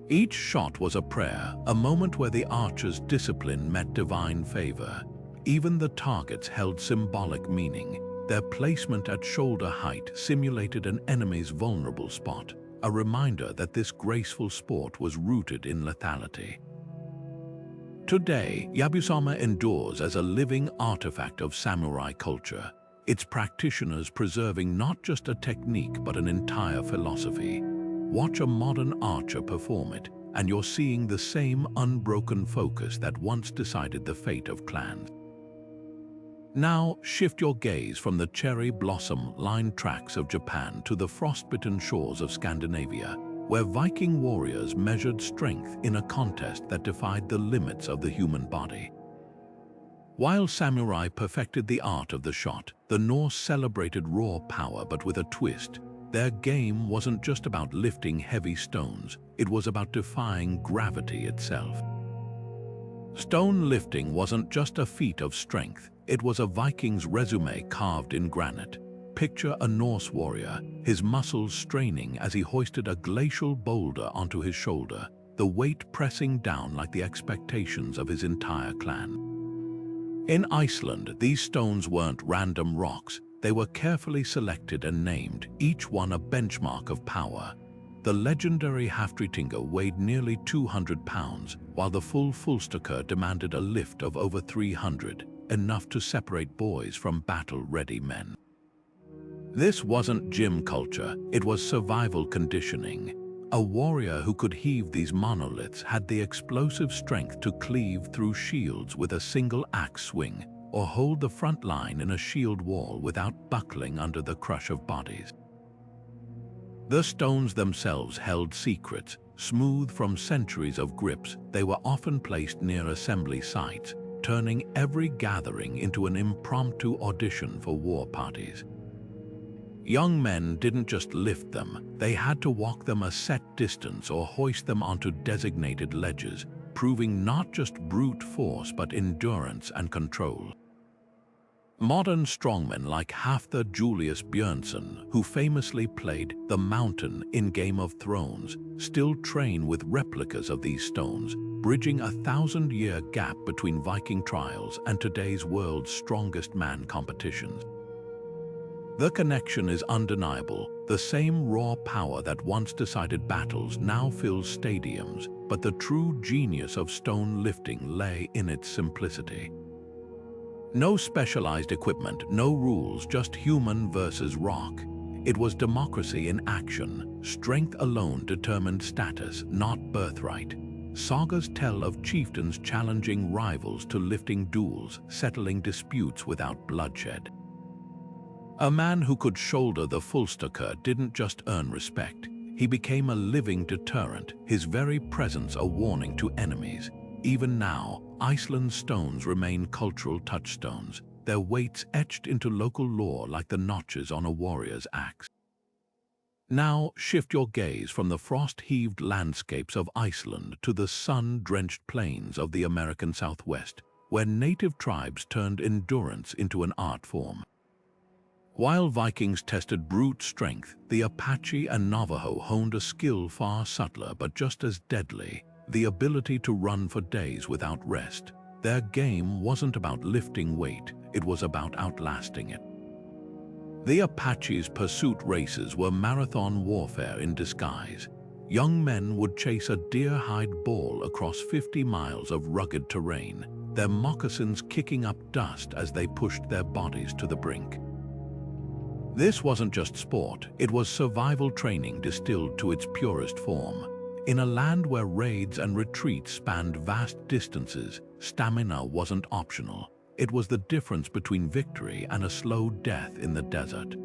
Speaker 1: Each shot was a prayer, a moment where the archer's discipline met divine favor. Even the targets held symbolic meaning. Their placement at shoulder height simulated an enemy's vulnerable spot, a reminder that this graceful sport was rooted in lethality. Today, Yabusama endures as a living artifact of samurai culture, its practitioners preserving not just a technique but an entire philosophy. Watch a modern archer perform it, and you're seeing the same unbroken focus that once decided the fate of clans. Now, shift your gaze from the cherry blossom-lined tracks of Japan to the frostbitten shores of Scandinavia, where Viking warriors measured strength in a contest that defied the limits of the human body. While samurai perfected the art of the shot, the Norse celebrated raw power, but with a twist. Their game wasn't just about lifting heavy stones, it was about defying gravity itself. Stone lifting wasn't just a feat of strength, it was a Viking's resume carved in granite. Picture a Norse warrior, his muscles straining as he hoisted a glacial boulder onto his shoulder, the weight pressing down like the expectations of his entire clan. In Iceland, these stones weren't random rocks, they were carefully selected and named, each one a benchmark of power. The legendary Haftritinga weighed nearly 200 pounds, while the full Fulstakr demanded a lift of over 300, enough to separate boys from battle-ready men. This wasn't gym culture, it was survival conditioning. A warrior who could heave these monoliths had the explosive strength to cleave through shields with a single axe swing, or hold the front line in a shield wall without buckling under the crush of bodies. The stones themselves held secrets. Smooth from centuries of grips, they were often placed near assembly sites, turning every gathering into an impromptu audition for war parties. Young men didn't just lift them, they had to walk them a set distance or hoist them onto designated ledges, proving not just brute force but endurance and control. Modern strongmen like Hafthor Julius Björnsson, who famously played the Mountain in Game of Thrones, still train with replicas of these stones, bridging a 1,000-year gap between Viking trials and today's world's strongest man competitions. The connection is undeniable. The same raw power that once decided battles now fills stadiums, but the true genius of stone lifting lay in its simplicity. No specialized equipment, no rules, just human versus rock. It was democracy in action. Strength alone determined status, not birthright. Sagas tell of chieftains challenging rivals to lifting duels, settling disputes without bloodshed. A man who could shoulder the Fulstakr didn't just earn respect. He became a living deterrent, his very presence a warning to enemies. Even now, Iceland's stones remain cultural touchstones, their weights etched into local lore like the notches on a warrior's axe. Now shift your gaze from the frost-heaved landscapes of Iceland to the sun-drenched plains of the American Southwest, where native tribes turned endurance into an art form. While Vikings tested brute strength, the Apache and Navajo honed a skill far subtler but just as deadly: the ability to run for days without rest. Their game wasn't about lifting weight, it was about outlasting it. The Apaches' pursuit races were marathon warfare in disguise. Young men would chase a deer-hide ball across 50 miles of rugged terrain, their moccasins kicking up dust as they pushed their bodies to the brink. This wasn't just sport, it was survival training distilled to its purest form. In a land where raids and retreats spanned vast distances, stamina wasn't optional. It was the difference between victory and a slow death in the desert.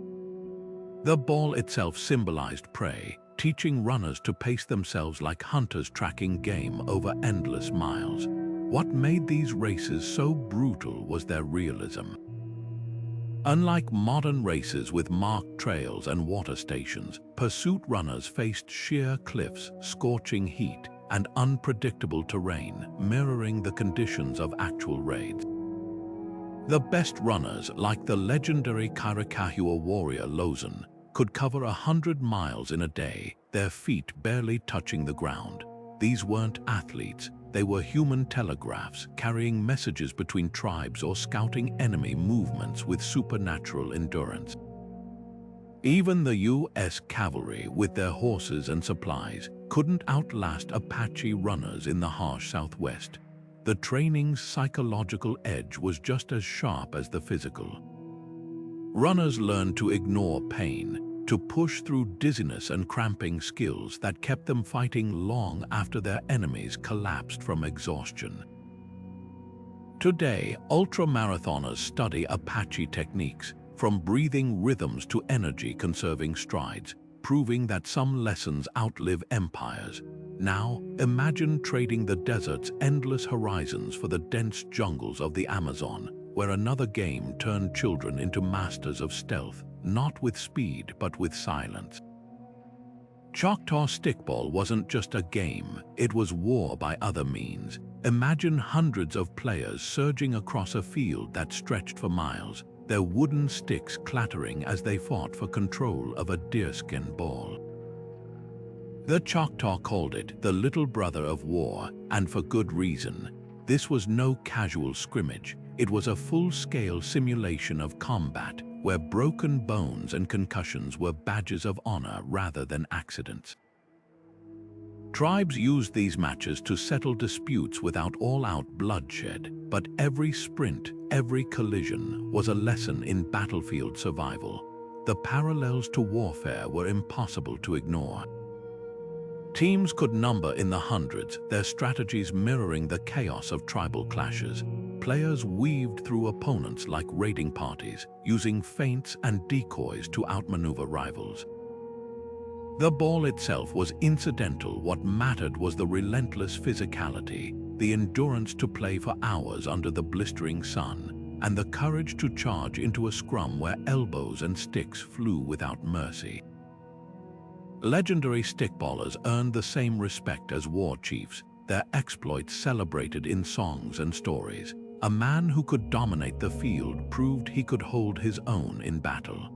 Speaker 1: The ball itself symbolized prey, teaching runners to pace themselves like hunters tracking game over endless miles. What made these races so brutal was their realism. Unlike modern races with marked trails and water stations, pursuit runners faced sheer cliffs, scorching heat, and unpredictable terrain, mirroring the conditions of actual raids. The best runners, like the legendary Kalaripayattu warrior Lozan, could cover 100 miles in a day, their feet barely touching the ground. These weren't athletes. They were human telegraphs, carrying messages between tribes or scouting enemy movements with supernatural endurance. Even the U.S. cavalry, with their horses and supplies, couldn't outlast Apache runners in the harsh Southwest. The training's psychological edge was just as sharp as the physical. Runners learned to ignore pain, to push through dizziness and cramping, skills that kept them fighting long after their enemies collapsed from exhaustion. Today, ultramarathoners study Apache techniques, from breathing rhythms to energy-conserving strides, proving that some lessons outlive empires. Now, imagine trading the desert's endless horizons for the dense jungles of the Amazon, where another game turned children into masters of stealth, not with speed but with silence. Choctaw stickball wasn't just a game, it was war by other means. Imagine hundreds of players surging across a field that stretched for miles, their wooden sticks clattering as they fought for control of a deerskin ball. The Choctaw called it the little brother of war, and for good reason. This was no casual scrimmage, it was a full-scale simulation of combat, where broken bones and concussions were badges of honor rather than accidents. Tribes used these matches to settle disputes without all-out bloodshed, but every sprint, every collision was a lesson in battlefield survival. The parallels to warfare were impossible to ignore. Teams could number in the hundreds, their strategies mirroring the chaos of tribal clashes. Players weaved through opponents like raiding parties, using feints and decoys to outmaneuver rivals. The ball itself was incidental. What mattered was the relentless physicality, the endurance to play for hours under the blistering sun, and the courage to charge into a scrum where elbows and sticks flew without mercy. Legendary stickballers earned the same respect as war chiefs, their exploits celebrated in songs and stories. A man who could dominate the field proved he could hold his own in battle.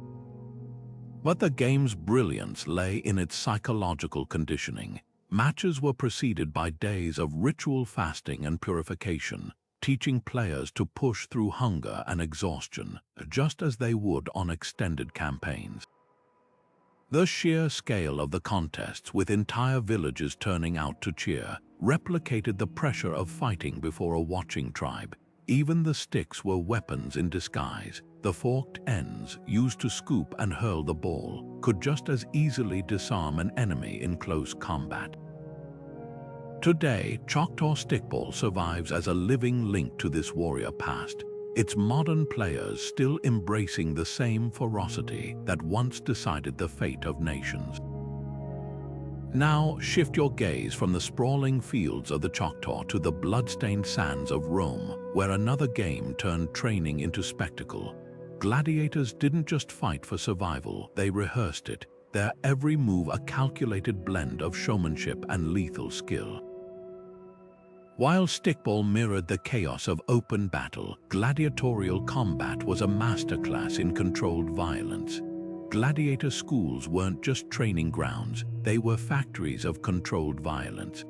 Speaker 1: But the game's brilliance lay in its psychological conditioning. Matches were preceded by days of ritual fasting and purification, teaching players to push through hunger and exhaustion, just as they would on extended campaigns. The sheer scale of the contests, with entire villages turning out to cheer, replicated the pressure of fighting before a watching tribe. Even the sticks were weapons in disguise. The forked ends, used to scoop and hurl the ball, could just as easily disarm an enemy in close combat. Today, Choctaw stickball survives as a living link to this warrior past, its modern players still embracing the same ferocity that once decided the fate of nations. Now, shift your gaze from the sprawling fields of the Choctaw to the blood-stained sands of Rome, where another game turned training into spectacle. Gladiators didn't just fight for survival, they rehearsed it, their every move a calculated blend of showmanship and lethal skill. While stickball mirrored the chaos of open battle, gladiatorial combat was a masterclass in controlled violence. Gladiator schools weren't just training grounds, they were factories of controlled violence.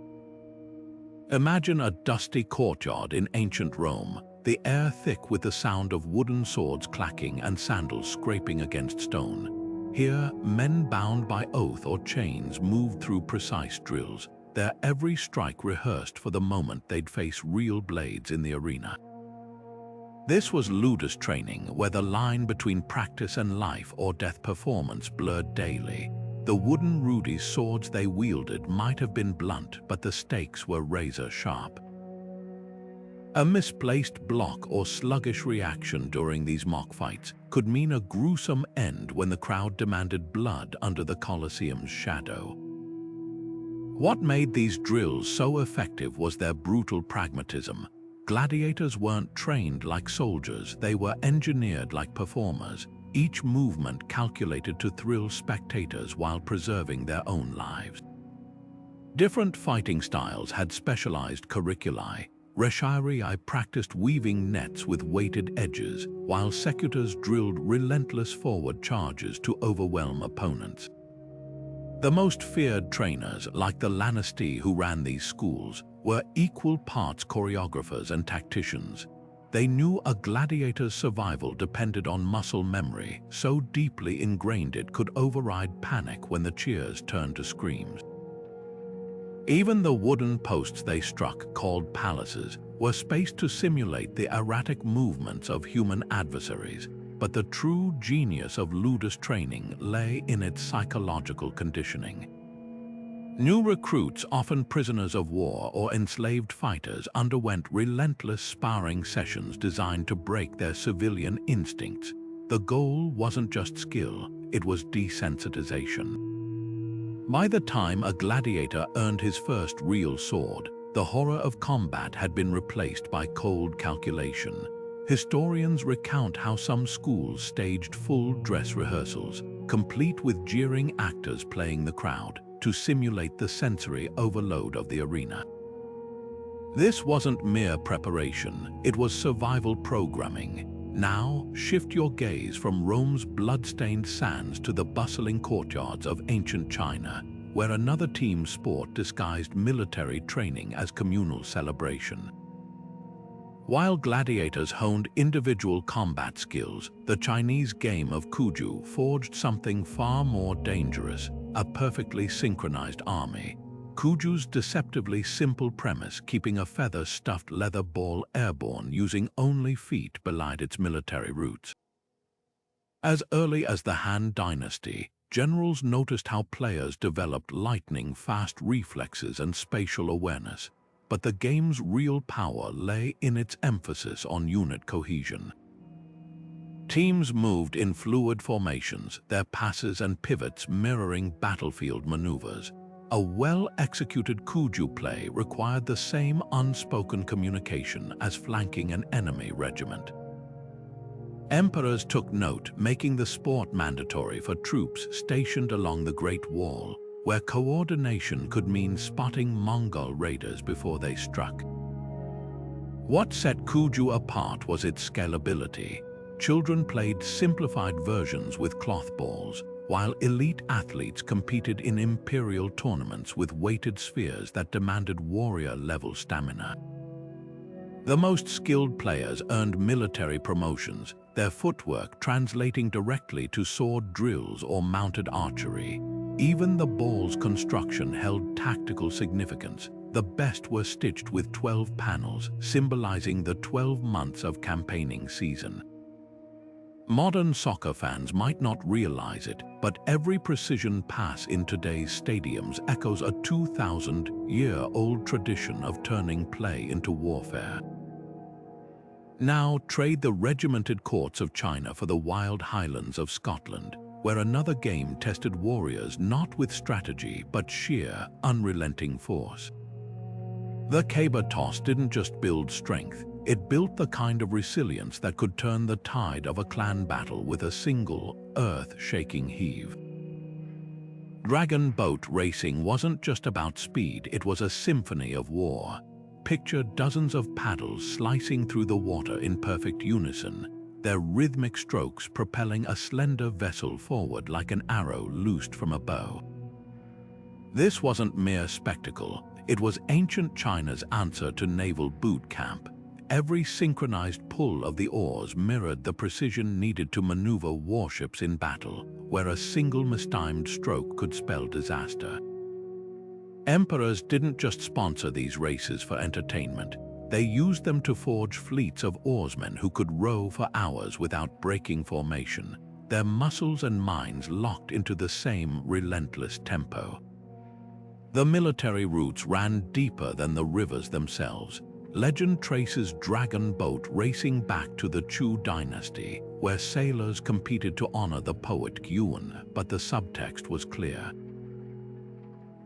Speaker 1: Imagine a dusty courtyard in ancient Rome, the air thick with the sound of wooden swords clacking and sandals scraping against stone. Here, men bound by oath or chains moved through precise drills, their every strike rehearsed for the moment they'd face real blades in the arena. This was ludus training, where the line between practice and life or death performance blurred daily. The wooden ruddy swords they wielded might have been blunt, but the stakes were razor sharp. A misplaced block or sluggish reaction during these mock fights could mean a gruesome end when the crowd demanded blood under the Colosseum's shadow. What made these drills so effective was their brutal pragmatism. Gladiators weren't trained like soldiers, they were engineered like performers, each movement calculated to thrill spectators while preserving their own lives. Different fighting styles had specialized curriculi. Reshari practiced weaving nets with weighted edges, while secutors drilled relentless forward charges to overwhelm opponents. The most feared trainers, like the Lannisti who ran these schools, were equal parts choreographers and tacticians. They knew a gladiator's survival depended on muscle memory, so deeply ingrained it could override panic when the cheers turned to screams. Even the wooden posts they struck, called palaces, were spaced to simulate the erratic movements of human adversaries, but the true genius of ludus training lay in its psychological conditioning. New recruits, often prisoners of war or enslaved fighters, underwent relentless sparring sessions designed to break their civilian instincts. The goal wasn't just skill, it was desensitization. By the time a gladiator earned his first real sword, the horror of combat had been replaced by cold calculation. Historians recount how some schools staged full dress rehearsals, complete with jeering actors playing the crowd, to simulate the sensory overload of the arena. This wasn't mere preparation, it was survival programming. Now, shift your gaze from Rome's blood-stained sands to the bustling courtyards of ancient China, where another team sport disguised military training as communal celebration. While gladiators honed individual combat skills, the Chinese game of Kuju forged something far more dangerous: a perfectly synchronized army. Kuju's deceptively simple premise, keeping a feather-stuffed leather ball airborne using only feet, belied its military roots. As early as the Han Dynasty, generals noticed how players developed lightning-fast reflexes and spatial awareness, but the game's real power lay in its emphasis on unit cohesion. Teams moved in fluid formations, their passes and pivots mirroring battlefield maneuvers. A well-executed Kuju play required the same unspoken communication as flanking an enemy regiment. Emperors took note, making the sport mandatory for troops stationed along the Great Wall, where coordination could mean spotting Mongol raiders before they struck. What set Kuju apart was its scalability. Children played simplified versions with cloth balls, while elite athletes competed in imperial tournaments with weighted spheres that demanded warrior-level stamina. The most skilled players earned military promotions, their footwork translating directly to sword drills or mounted archery. Even the ball's construction held tactical significance. The best were stitched with 12 panels, symbolizing the 12 months of campaigning season. Modern soccer fans might not realize it, but every precision pass in today's stadiums echoes a 2,000-year-old tradition of turning play into warfare. Now trade the regimented courts of China for the wild highlands of Scotland, where another game tested warriors not with strategy but sheer, unrelenting force. The caber toss didn't just build strength, it built the kind of resilience that could turn the tide of a clan battle with a single, earth-shaking heave. Dragon boat racing wasn't just about speed, it was a symphony of war. Picture dozens of paddles slicing through the water in perfect unison, their rhythmic strokes propelling a slender vessel forward like an arrow loosed from a bow. This wasn't mere spectacle, it was ancient China's answer to naval boot camp. Every synchronized pull of the oars mirrored the precision needed to maneuver warships in battle, where a single mistimed stroke could spell disaster. Emperors didn't just sponsor these races for entertainment. They used them to forge fleets of oarsmen who could row for hours without breaking formation, their muscles and minds locked into the same relentless tempo. The military routes ran deeper than the rivers themselves. Legend traces dragon boat racing back to the Chu dynasty, where sailors competed to honor the poet Yuan, but the subtext was clear.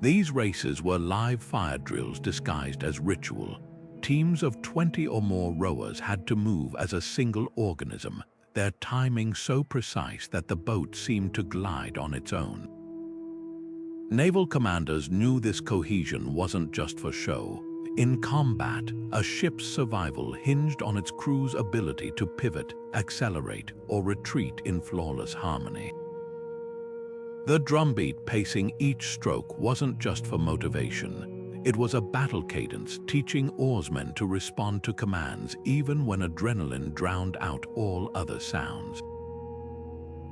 Speaker 1: These races were live fire drills disguised as ritual. Teams of 20 or more rowers had to move as a single organism, their timing so precise that the boat seemed to glide on its own. Naval commanders knew this cohesion wasn't just for show. In combat, a ship's survival hinged on its crew's ability to pivot, accelerate, or retreat in flawless harmony. The drumbeat pacing each stroke wasn't just for motivation. It was a battle cadence teaching oarsmen to respond to commands even when adrenaline drowned out all other sounds.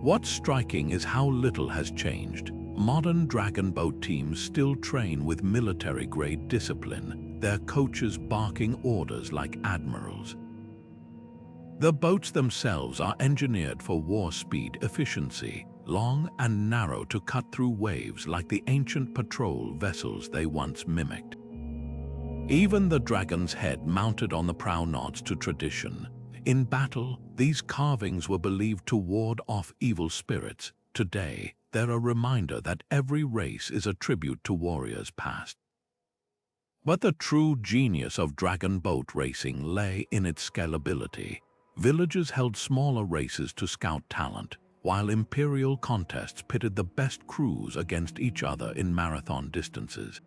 Speaker 1: What's striking is how little has changed. Modern dragon boat teams still train with military-grade discipline, their coaches barking orders like admirals. The boats themselves are engineered for war speed efficiency, long and narrow to cut through waves like the ancient patrol vessels they once mimicked. Even the dragon's head mounted on the prow nods to tradition. In battle, these carvings were believed to ward off evil spirits. Today, they're a reminder that every race is a tribute to warriors past. But the true genius of dragon boat racing lay in its scalability. Villages held smaller races to scout talent, while imperial contests pitted the best crews against each other in marathon distances.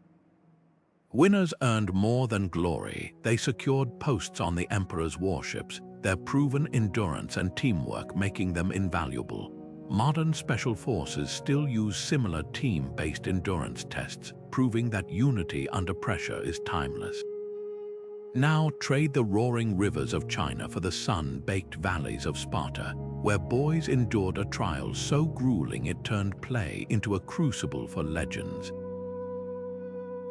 Speaker 1: Winners earned more than glory. They secured posts on the emperor's warships, their proven endurance and teamwork making them invaluable. Modern special forces still use similar team-based endurance tests, proving that unity under pressure is timeless. Now trade the roaring rivers of China for the sun-baked valleys of Sparta, where boys endured a trial so grueling it turned play into a crucible for legends.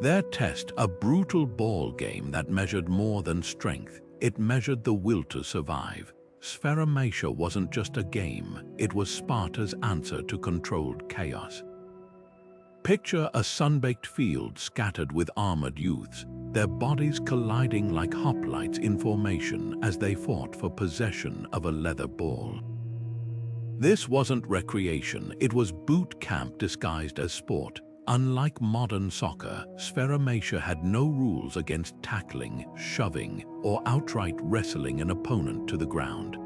Speaker 1: Their test, a brutal ball game that measured more than strength, it measured the will to survive. Spheromatia wasn't just a game, it was Sparta's answer to controlled chaos. Picture a sun-baked field scattered with armored youths, their bodies colliding like hoplites in formation as they fought for possession of a leather ball. This wasn't recreation, it was boot camp disguised as sport. Unlike modern soccer, Spheromatia had no rules against tackling, shoving, or outright wrestling an opponent to the ground.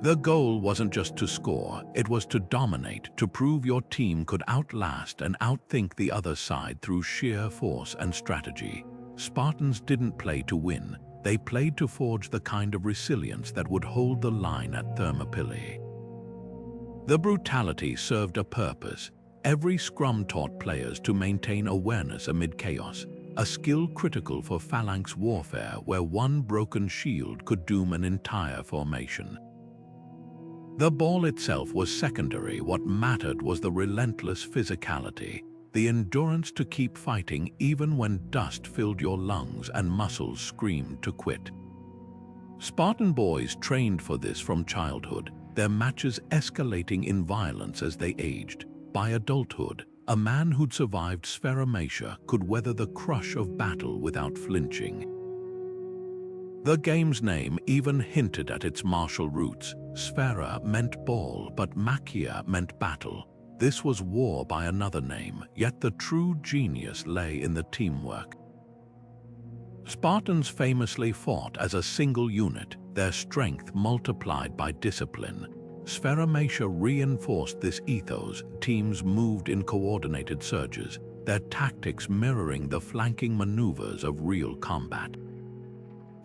Speaker 1: The goal wasn't just to score, it was to dominate, to prove your team could outlast and outthink the other side through sheer force and strategy. Spartans didn't play to win, they played to forge the kind of resilience that would hold the line at Thermopylae. The brutality served a purpose. Every scrum taught players to maintain awareness amid chaos, a skill critical for phalanx warfare where one broken shield could doom an entire formation. The ball itself was secondary. What mattered was the relentless physicality, the endurance to keep fighting even when dust filled your lungs and muscles screamed to quit. Spartan boys trained for this from childhood, their matches escalating in violence as they aged. By adulthood, a man who'd survived Spheromatia could weather the crush of battle without flinching. The game's name even hinted at its martial roots. Sphera meant ball, but Machia meant battle. This was war by another name, yet the true genius lay in the teamwork. Spartans famously fought as a single unit, their strength multiplied by discipline. Spheromatia reinforced this ethos. Teams moved in coordinated surges, their tactics mirroring the flanking maneuvers of real combat.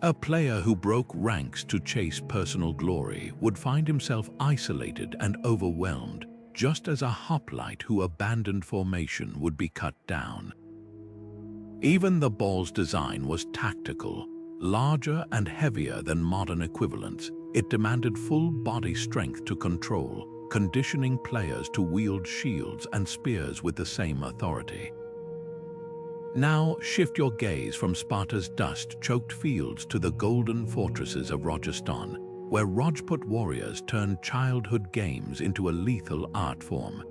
Speaker 1: A player who broke ranks to chase personal glory would find himself isolated and overwhelmed, just as a hoplite who abandoned formation would be cut down. Even the ball's design was tactical. Larger and heavier than modern equivalents, it demanded full body strength to control, conditioning players to wield shields and spears with the same authority. Now shift your gaze from Sparta's dust-choked fields to the golden fortresses of Rajasthan, where Rajput warriors turned childhood games into a lethal art form.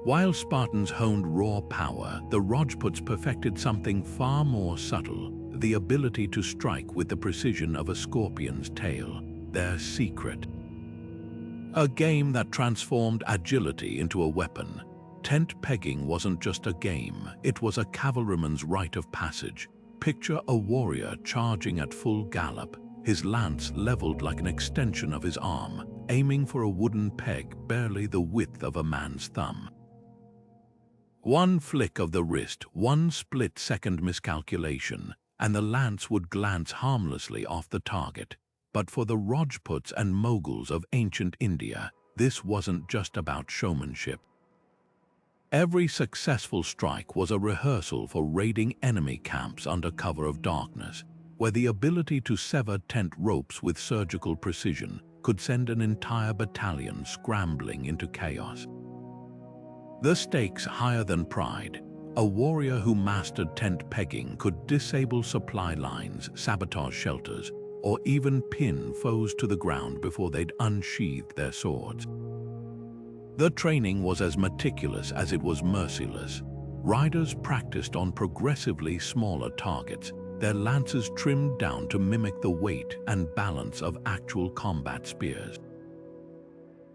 Speaker 1: While Spartans honed raw power, the Rajputs perfected something far more subtle, the ability to strike with the precision of a scorpion's tail, their secret. A game that transformed agility into a weapon. Tent pegging wasn't just a game, it was a cavalryman's rite of passage. Picture a warrior charging at full gallop, his lance leveled like an extension of his arm, aiming for a wooden peg barely the width of a man's thumb. One flick of the wrist, one split-second miscalculation, and the lance would glance harmlessly off the target. But for the Rajputs and Moguls of ancient India, this wasn't just about showmanship. Every successful strike was a rehearsal for raiding enemy camps under cover of darkness, where the ability to sever tent ropes with surgical precision could send an entire battalion scrambling into chaos. The stakes higher than pride. A warrior who mastered tent pegging could disable supply lines, sabotage shelters, or even pin foes to the ground before they'd unsheathed their swords. The training was as meticulous as it was merciless. Riders practiced on progressively smaller targets, their lances trimmed down to mimic the weight and balance of actual combat spears.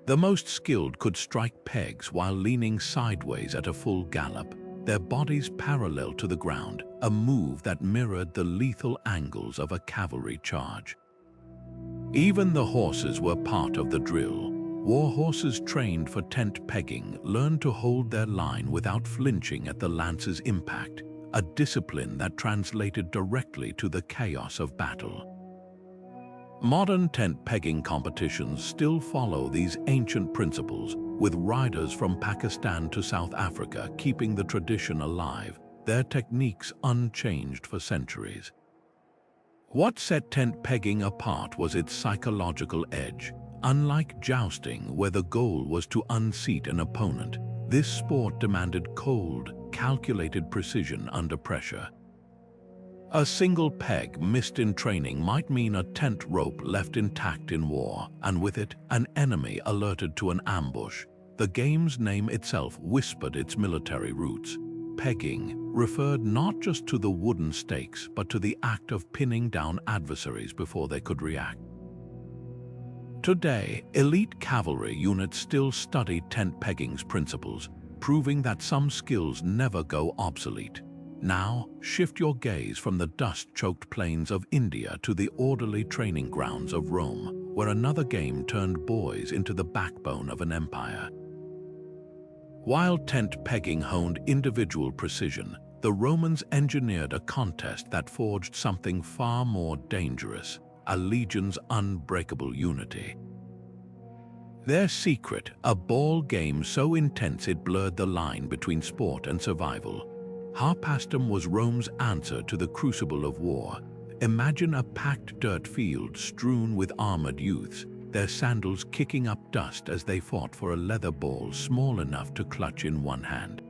Speaker 1: The most skilled could strike pegs while leaning sideways at a full gallop, their bodies parallel to the ground, a move that mirrored the lethal angles of a cavalry charge. Even the horses were part of the drill. War horses trained for tent pegging learned to hold their line without flinching at the lance's impact, a discipline that translated directly to the chaos of battle. Modern tent pegging competitions still follow these ancient principles, with riders from Pakistan to South Africa keeping the tradition alive, their techniques unchanged for centuries. What set tent pegging apart was its psychological edge. Unlike jousting, where the goal was to unseat an opponent, this sport demanded cold, calculated precision under pressure. A single peg missed in training might mean a tent rope left intact in war, and with it, an enemy alerted to an ambush. The game's name itself whispered its military roots. Pegging referred not just to the wooden stakes, but to the act of pinning down adversaries before they could react. Today, elite cavalry units still study tent pegging's principles, proving that some skills never go obsolete. Now, shift your gaze from the dust-choked plains of India to the orderly training grounds of Rome, where another game turned boys into the backbone of an empire. While tent pegging honed individual precision, the Romans engineered a contest that forged something far more dangerous: a legion's unbreakable unity. Their secret, a ball game so intense it blurred the line between sport and survival. Harpastum was Rome's answer to the Crucible of War. Imagine a packed dirt field strewn with armored youths, their sandals kicking up dust as they fought for a leather ball small enough to clutch in one hand.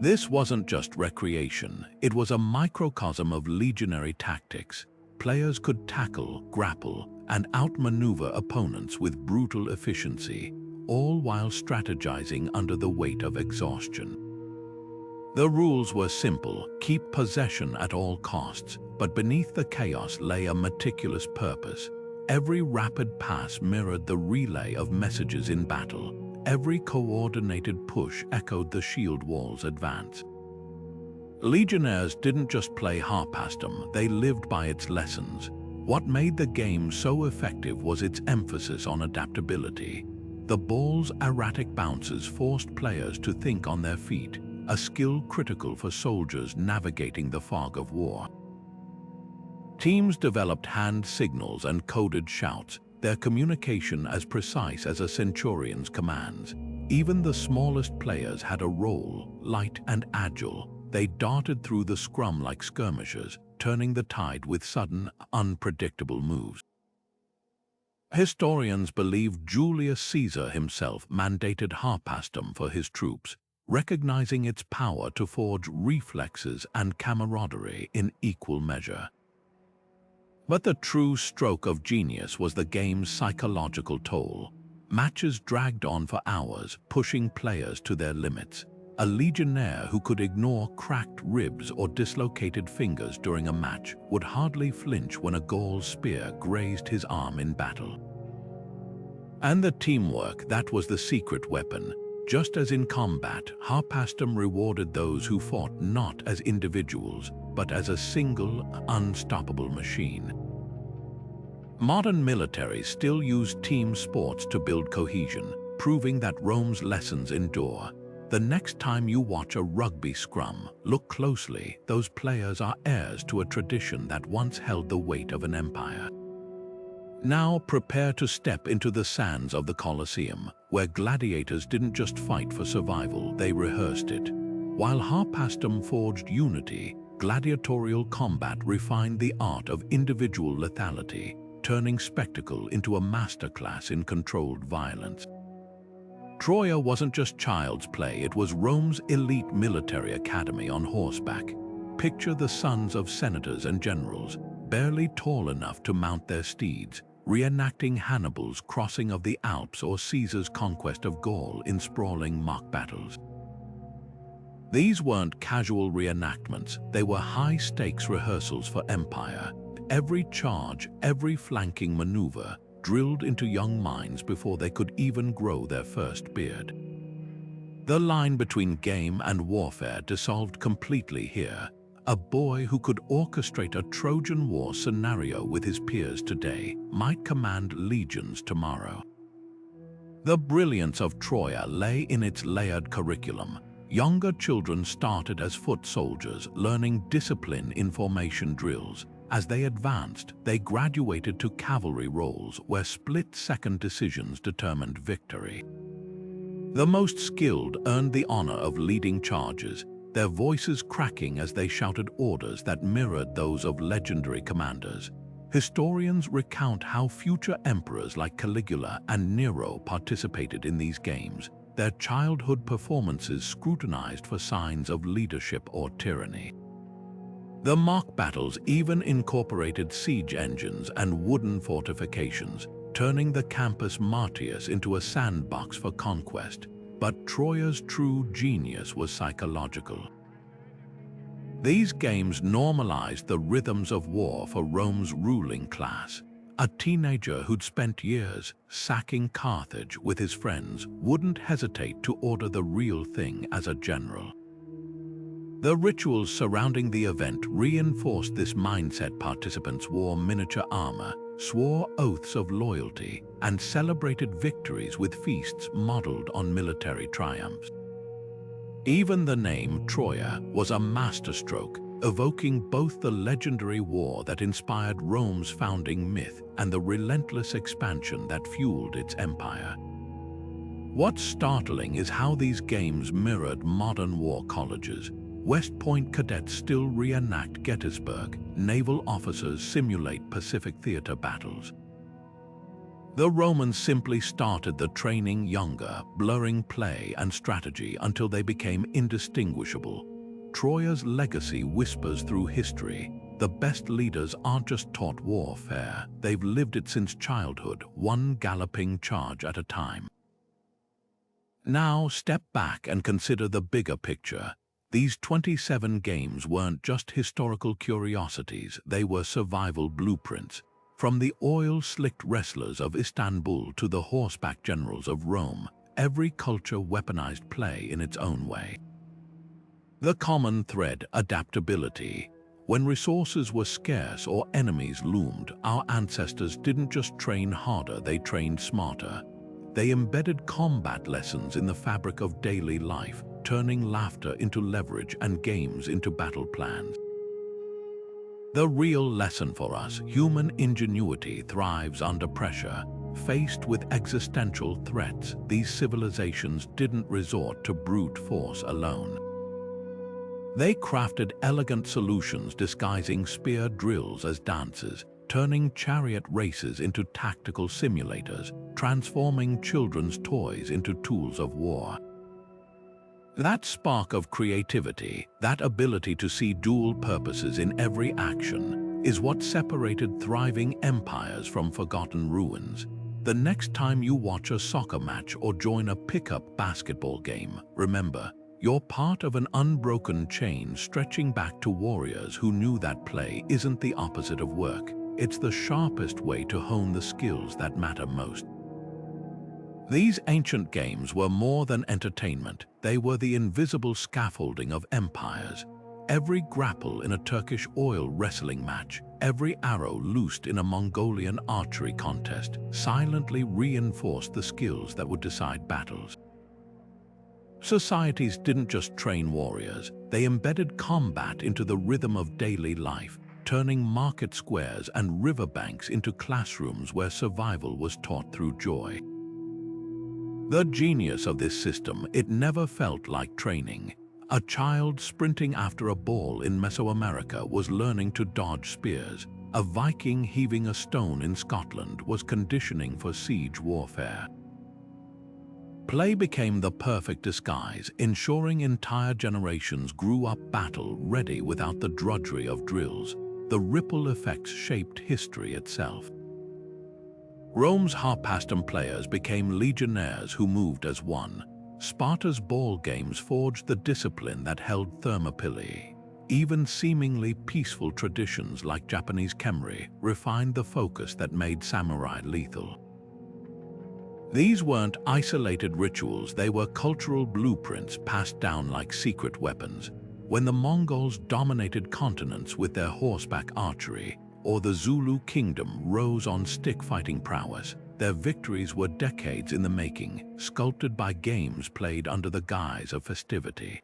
Speaker 1: This wasn't just recreation, it was a microcosm of legionary tactics. Players could tackle, grapple, and outmaneuver opponents with brutal efficiency, all while strategizing under the weight of exhaustion. The rules were simple: keep possession at all costs, but beneath the chaos lay a meticulous purpose. Every rapid pass mirrored the relay of messages in battle. Every coordinated push echoed the shield wall's advance. Legionnaires didn't just play Harpastum, they lived by its lessons. What made the game so effective was its emphasis on adaptability. The ball's erratic bounces forced players to think on their feet, a skill critical for soldiers navigating the fog of war. Teams developed hand signals and coded shouts, their communication as precise as a centurion's commands. Even the smallest players had a role, light and agile. They darted through the scrum like skirmishers, turning the tide with sudden, unpredictable moves. Historians believe Julius Caesar himself mandated Harpastum for his troops, recognizing its power to forge reflexes and camaraderie in equal measure. But the true stroke of genius was the game's psychological toll. Matches dragged on for hours, pushing players to their limits. A legionnaire who could ignore cracked ribs or dislocated fingers during a match would hardly flinch when a Gaul's spear grazed his arm in battle. And the teamwork, that was the secret weapon. Just as in combat, Harpastum rewarded those who fought not as individuals, but as a single, unstoppable machine. Modern militaries still use team sports to build cohesion, proving that Rome's lessons endure. The next time you watch a rugby scrum, look closely. Those players are heirs to a tradition that once held the weight of an empire. Now prepare to step into the sands of the Colosseum, where gladiators didn't just fight for survival, they rehearsed it. While Harpastum forged unity, gladiatorial combat refined the art of individual lethality, turning spectacle into a masterclass in controlled violence. Troia wasn't just child's play, it was Rome's elite military academy on horseback. Picture the sons of senators and generals, barely tall enough to mount their steeds, reenacting Hannibal's crossing of the Alps or Caesar's conquest of Gaul in sprawling mock battles. These weren't casual reenactments, they were high-stakes rehearsals for empire. Every charge, every flanking maneuver, drilled into young minds before they could even grow their first beard. The line between game and warfare dissolved completely here. A boy who could orchestrate a Trojan War scenario with his peers today might command legions tomorrow. The brilliance of Troia lay in its layered curriculum. Younger children started as foot soldiers, learning discipline in formation drills. As they advanced, they graduated to cavalry roles where split-second decisions determined victory. The most skilled earned the honor of leading charges, their voices cracking as they shouted orders that mirrored those of legendary commanders. Historians recount how future emperors like Caligula and Nero participated in these games, their childhood performances scrutinized for signs of leadership or tyranny. The mock battles even incorporated siege engines and wooden fortifications, turning the Campus Martius into a sandbox for conquest. But Troia's true genius was psychological. These games normalized the rhythms of war for Rome's ruling class. A teenager who'd spent years sacking Carthage with his friends wouldn't hesitate to order the real thing as a general. The rituals surrounding the event reinforced this mindset. Participants wore miniature armor, swore oaths of loyalty, and celebrated victories with feasts modeled on military triumphs. Even the name Troia was a masterstroke, evoking both the legendary war that inspired Rome's founding myth and the relentless expansion that fueled its empire. What's startling is how these games mirrored modern war colleges. West Point cadets still reenact Gettysburg, naval officers simulate Pacific theater battles. The Romans simply started the training younger, blurring play and strategy until they became indistinguishable. Troia's legacy whispers through history. The best leaders aren't just taught warfare, they've lived it since childhood, one galloping charge at a time. Now step back and consider the bigger picture. These 27 games weren't just historical curiosities, they were survival blueprints. From the oil-slicked wrestlers of Istanbul to the horseback generals of Rome, every culture weaponized play in its own way. The common thread, adaptability. When resources were scarce or enemies loomed, our ancestors didn't just train harder, they trained smarter. They embedded combat lessons in the fabric of daily life, turning laughter into leverage and games into battle plans. The real lesson for us: human ingenuity thrives under pressure. Faced with existential threats, these civilizations didn't resort to brute force alone. They crafted elegant solutions, disguising spear drills as dances, turning chariot races into tactical simulators, transforming children's toys into tools of war. That spark of creativity, that ability to see dual purposes in every action, is what separated thriving empires from forgotten ruins. The next time you watch a soccer match or join a pickup basketball game, remember, you're part of an unbroken chain stretching back to warriors who knew that play isn't the opposite of work. It's the sharpest way to hone the skills that matter most. These ancient games were more than entertainment. They were the invisible scaffolding of empires. Every grapple in a Turkish oil wrestling match, every arrow loosed in a Mongolian archery contest, silently reinforced the skills that would decide battles. Societies didn't just train warriors, they embedded combat into the rhythm of daily life, turning market squares and riverbanks into classrooms where survival was taught through joy. The genius of this system: it never felt like training. A child sprinting after a ball in Mesoamerica was learning to dodge spears. A Viking heaving a stone in Scotland was conditioning for siege warfare. Play became the perfect disguise, ensuring entire generations grew up battle-ready without the drudgery of drills. The ripple effects shaped history itself. Rome's Harpastum players became legionnaires who moved as one. Sparta's ball games forged the discipline that held Thermopylae. Even seemingly peaceful traditions like Japanese Kemari refined the focus that made samurai lethal. These weren't isolated rituals, they were cultural blueprints passed down like secret weapons. When the Mongols dominated continents with their horseback archery, or the Zulu kingdom rose on stick-fighting prowess, their victories were decades in the making, sculpted by games played under the guise of festivity.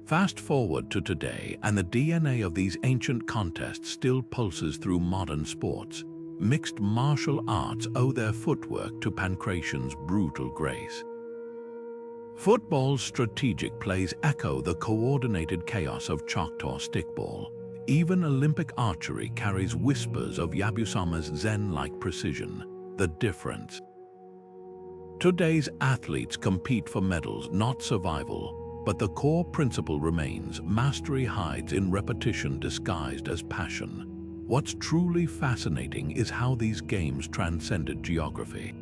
Speaker 1: Fast forward to today, and the DNA of these ancient contests still pulses through modern sports. Mixed martial arts owe their footwork to Pancration's brutal grace. Football's strategic plays echo the coordinated chaos of Choctaw stickball. Even Olympic archery carries whispers of Yabusama's Zen-like precision. The difference: today's athletes compete for medals, not survival, but the core principle remains: mastery hides in repetition disguised as passion. What's truly fascinating is how these games transcended geography.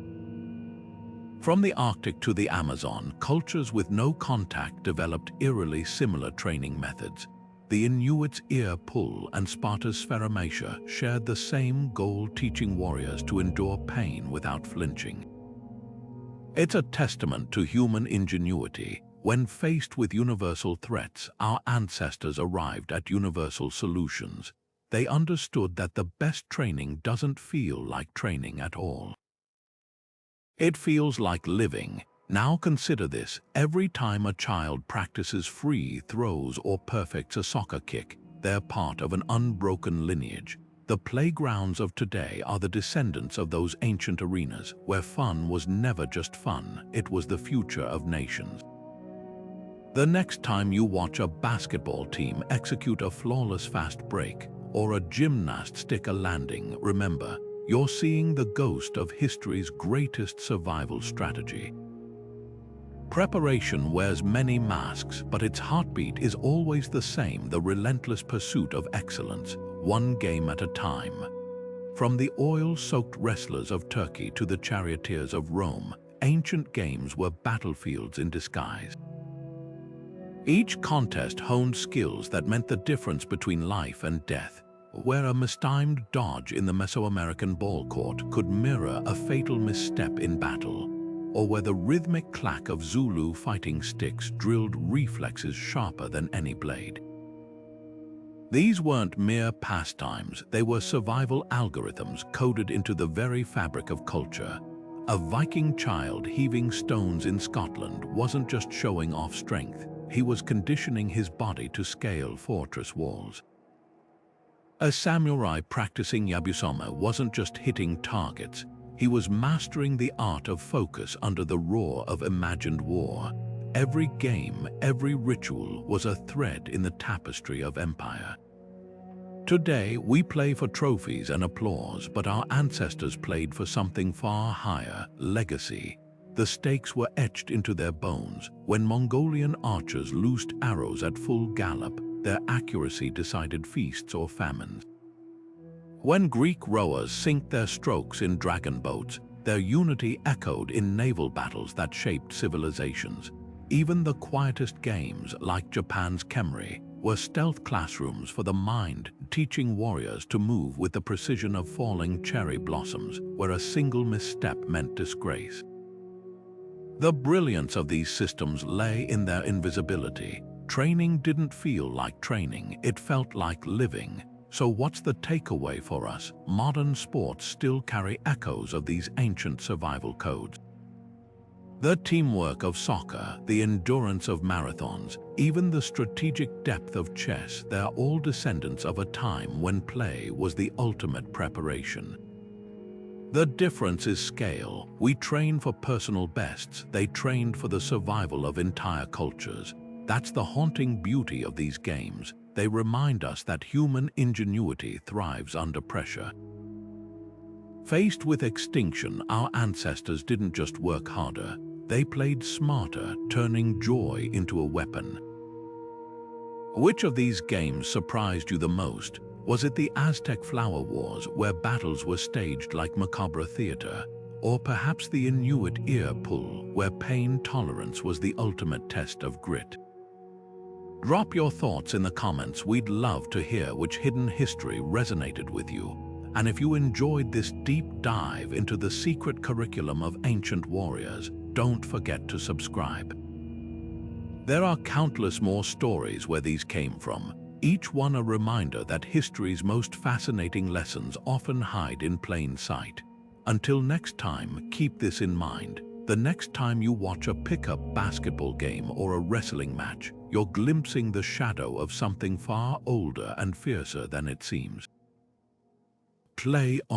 Speaker 1: From the Arctic to the Amazon, cultures with no contact developed eerily similar training methods. The Inuit's ear pull and Sparta's spheromatia shared the same goal, teaching warriors to endure pain without flinching. It's a testament to human ingenuity. When faced with universal threats, our ancestors arrived at universal solutions. They understood that the best training doesn't feel like training at all. It feels like living. Now consider this: every time a child practices free throws or perfects a soccer kick, they're part of an unbroken lineage. The playgrounds of today are the descendants of those ancient arenas, where fun was never just fun, it was the future of nations. The next time you watch a basketball team execute a flawless fast break, or a gymnast stick a landing, remember, you're seeing the ghost of history's greatest survival strategy. Preparation wears many masks, but its heartbeat is always the same: the relentless pursuit of excellence, one game at a time. From the oil-soaked wrestlers of Turkey to the charioteers of Rome, ancient games were battlefields in disguise. Each contest honed skills that meant the difference between life and death, where a mistimed dodge in the Mesoamerican ball court could mirror a fatal misstep in battle, or where the rhythmic clack of Zulu fighting sticks drilled reflexes sharper than any blade. These weren't mere pastimes, they were survival algorithms coded into the very fabric of culture. A Viking child heaving stones in Scotland wasn't just showing off strength, he was conditioning his body to scale fortress walls. A samurai practicing yabusame wasn't just hitting targets, he was mastering the art of focus under the roar of imagined war. Every game, every ritual was a thread in the tapestry of empire. Today, we play for trophies and applause, but our ancestors played for something far higher, legacy. The stakes were etched into their bones. When Mongolian archers loosed arrows at full gallop, their accuracy decided feasts or famines. When Greek rowers synced their strokes in dragon boats, their unity echoed in naval battles that shaped civilizations. Even the quietest games, like Japan's Kemari, were stealth classrooms for the mind, teaching warriors to move with the precision of falling cherry blossoms, where a single misstep meant disgrace. The brilliance of these systems lay in their invisibility. Training didn't feel like training, it felt like living. So what's the takeaway for us? Modern sports still carry echoes of these ancient survival codes. The teamwork of soccer, the endurance of marathons, even the strategic depth of chess, they're all descendants of a time when play was the ultimate preparation. The difference is scale. We train for personal bests, they trained for the survival of entire cultures. That's the haunting beauty of these games. They remind us that human ingenuity thrives under pressure. Faced with extinction, our ancestors didn't just work harder, they played smarter, turning joy into a weapon. Which of these games surprised you the most? Was it the Aztec Flower Wars, where battles were staged like macabre theater? Or perhaps the Inuit ear pull, where pain tolerance was the ultimate test of grit? Drop your thoughts in the comments. We'd love to hear which hidden history resonated with you. And if you enjoyed this deep dive into the secret curriculum of ancient warriors, don't forget to subscribe. There are countless more stories where these came from, each one a reminder that history's most fascinating lessons often hide in plain sight. Until next time, keep this in mind. The next time you watch a pickup basketball game or a wrestling match, you're glimpsing the shadow of something far older and fiercer than it seems. Play on.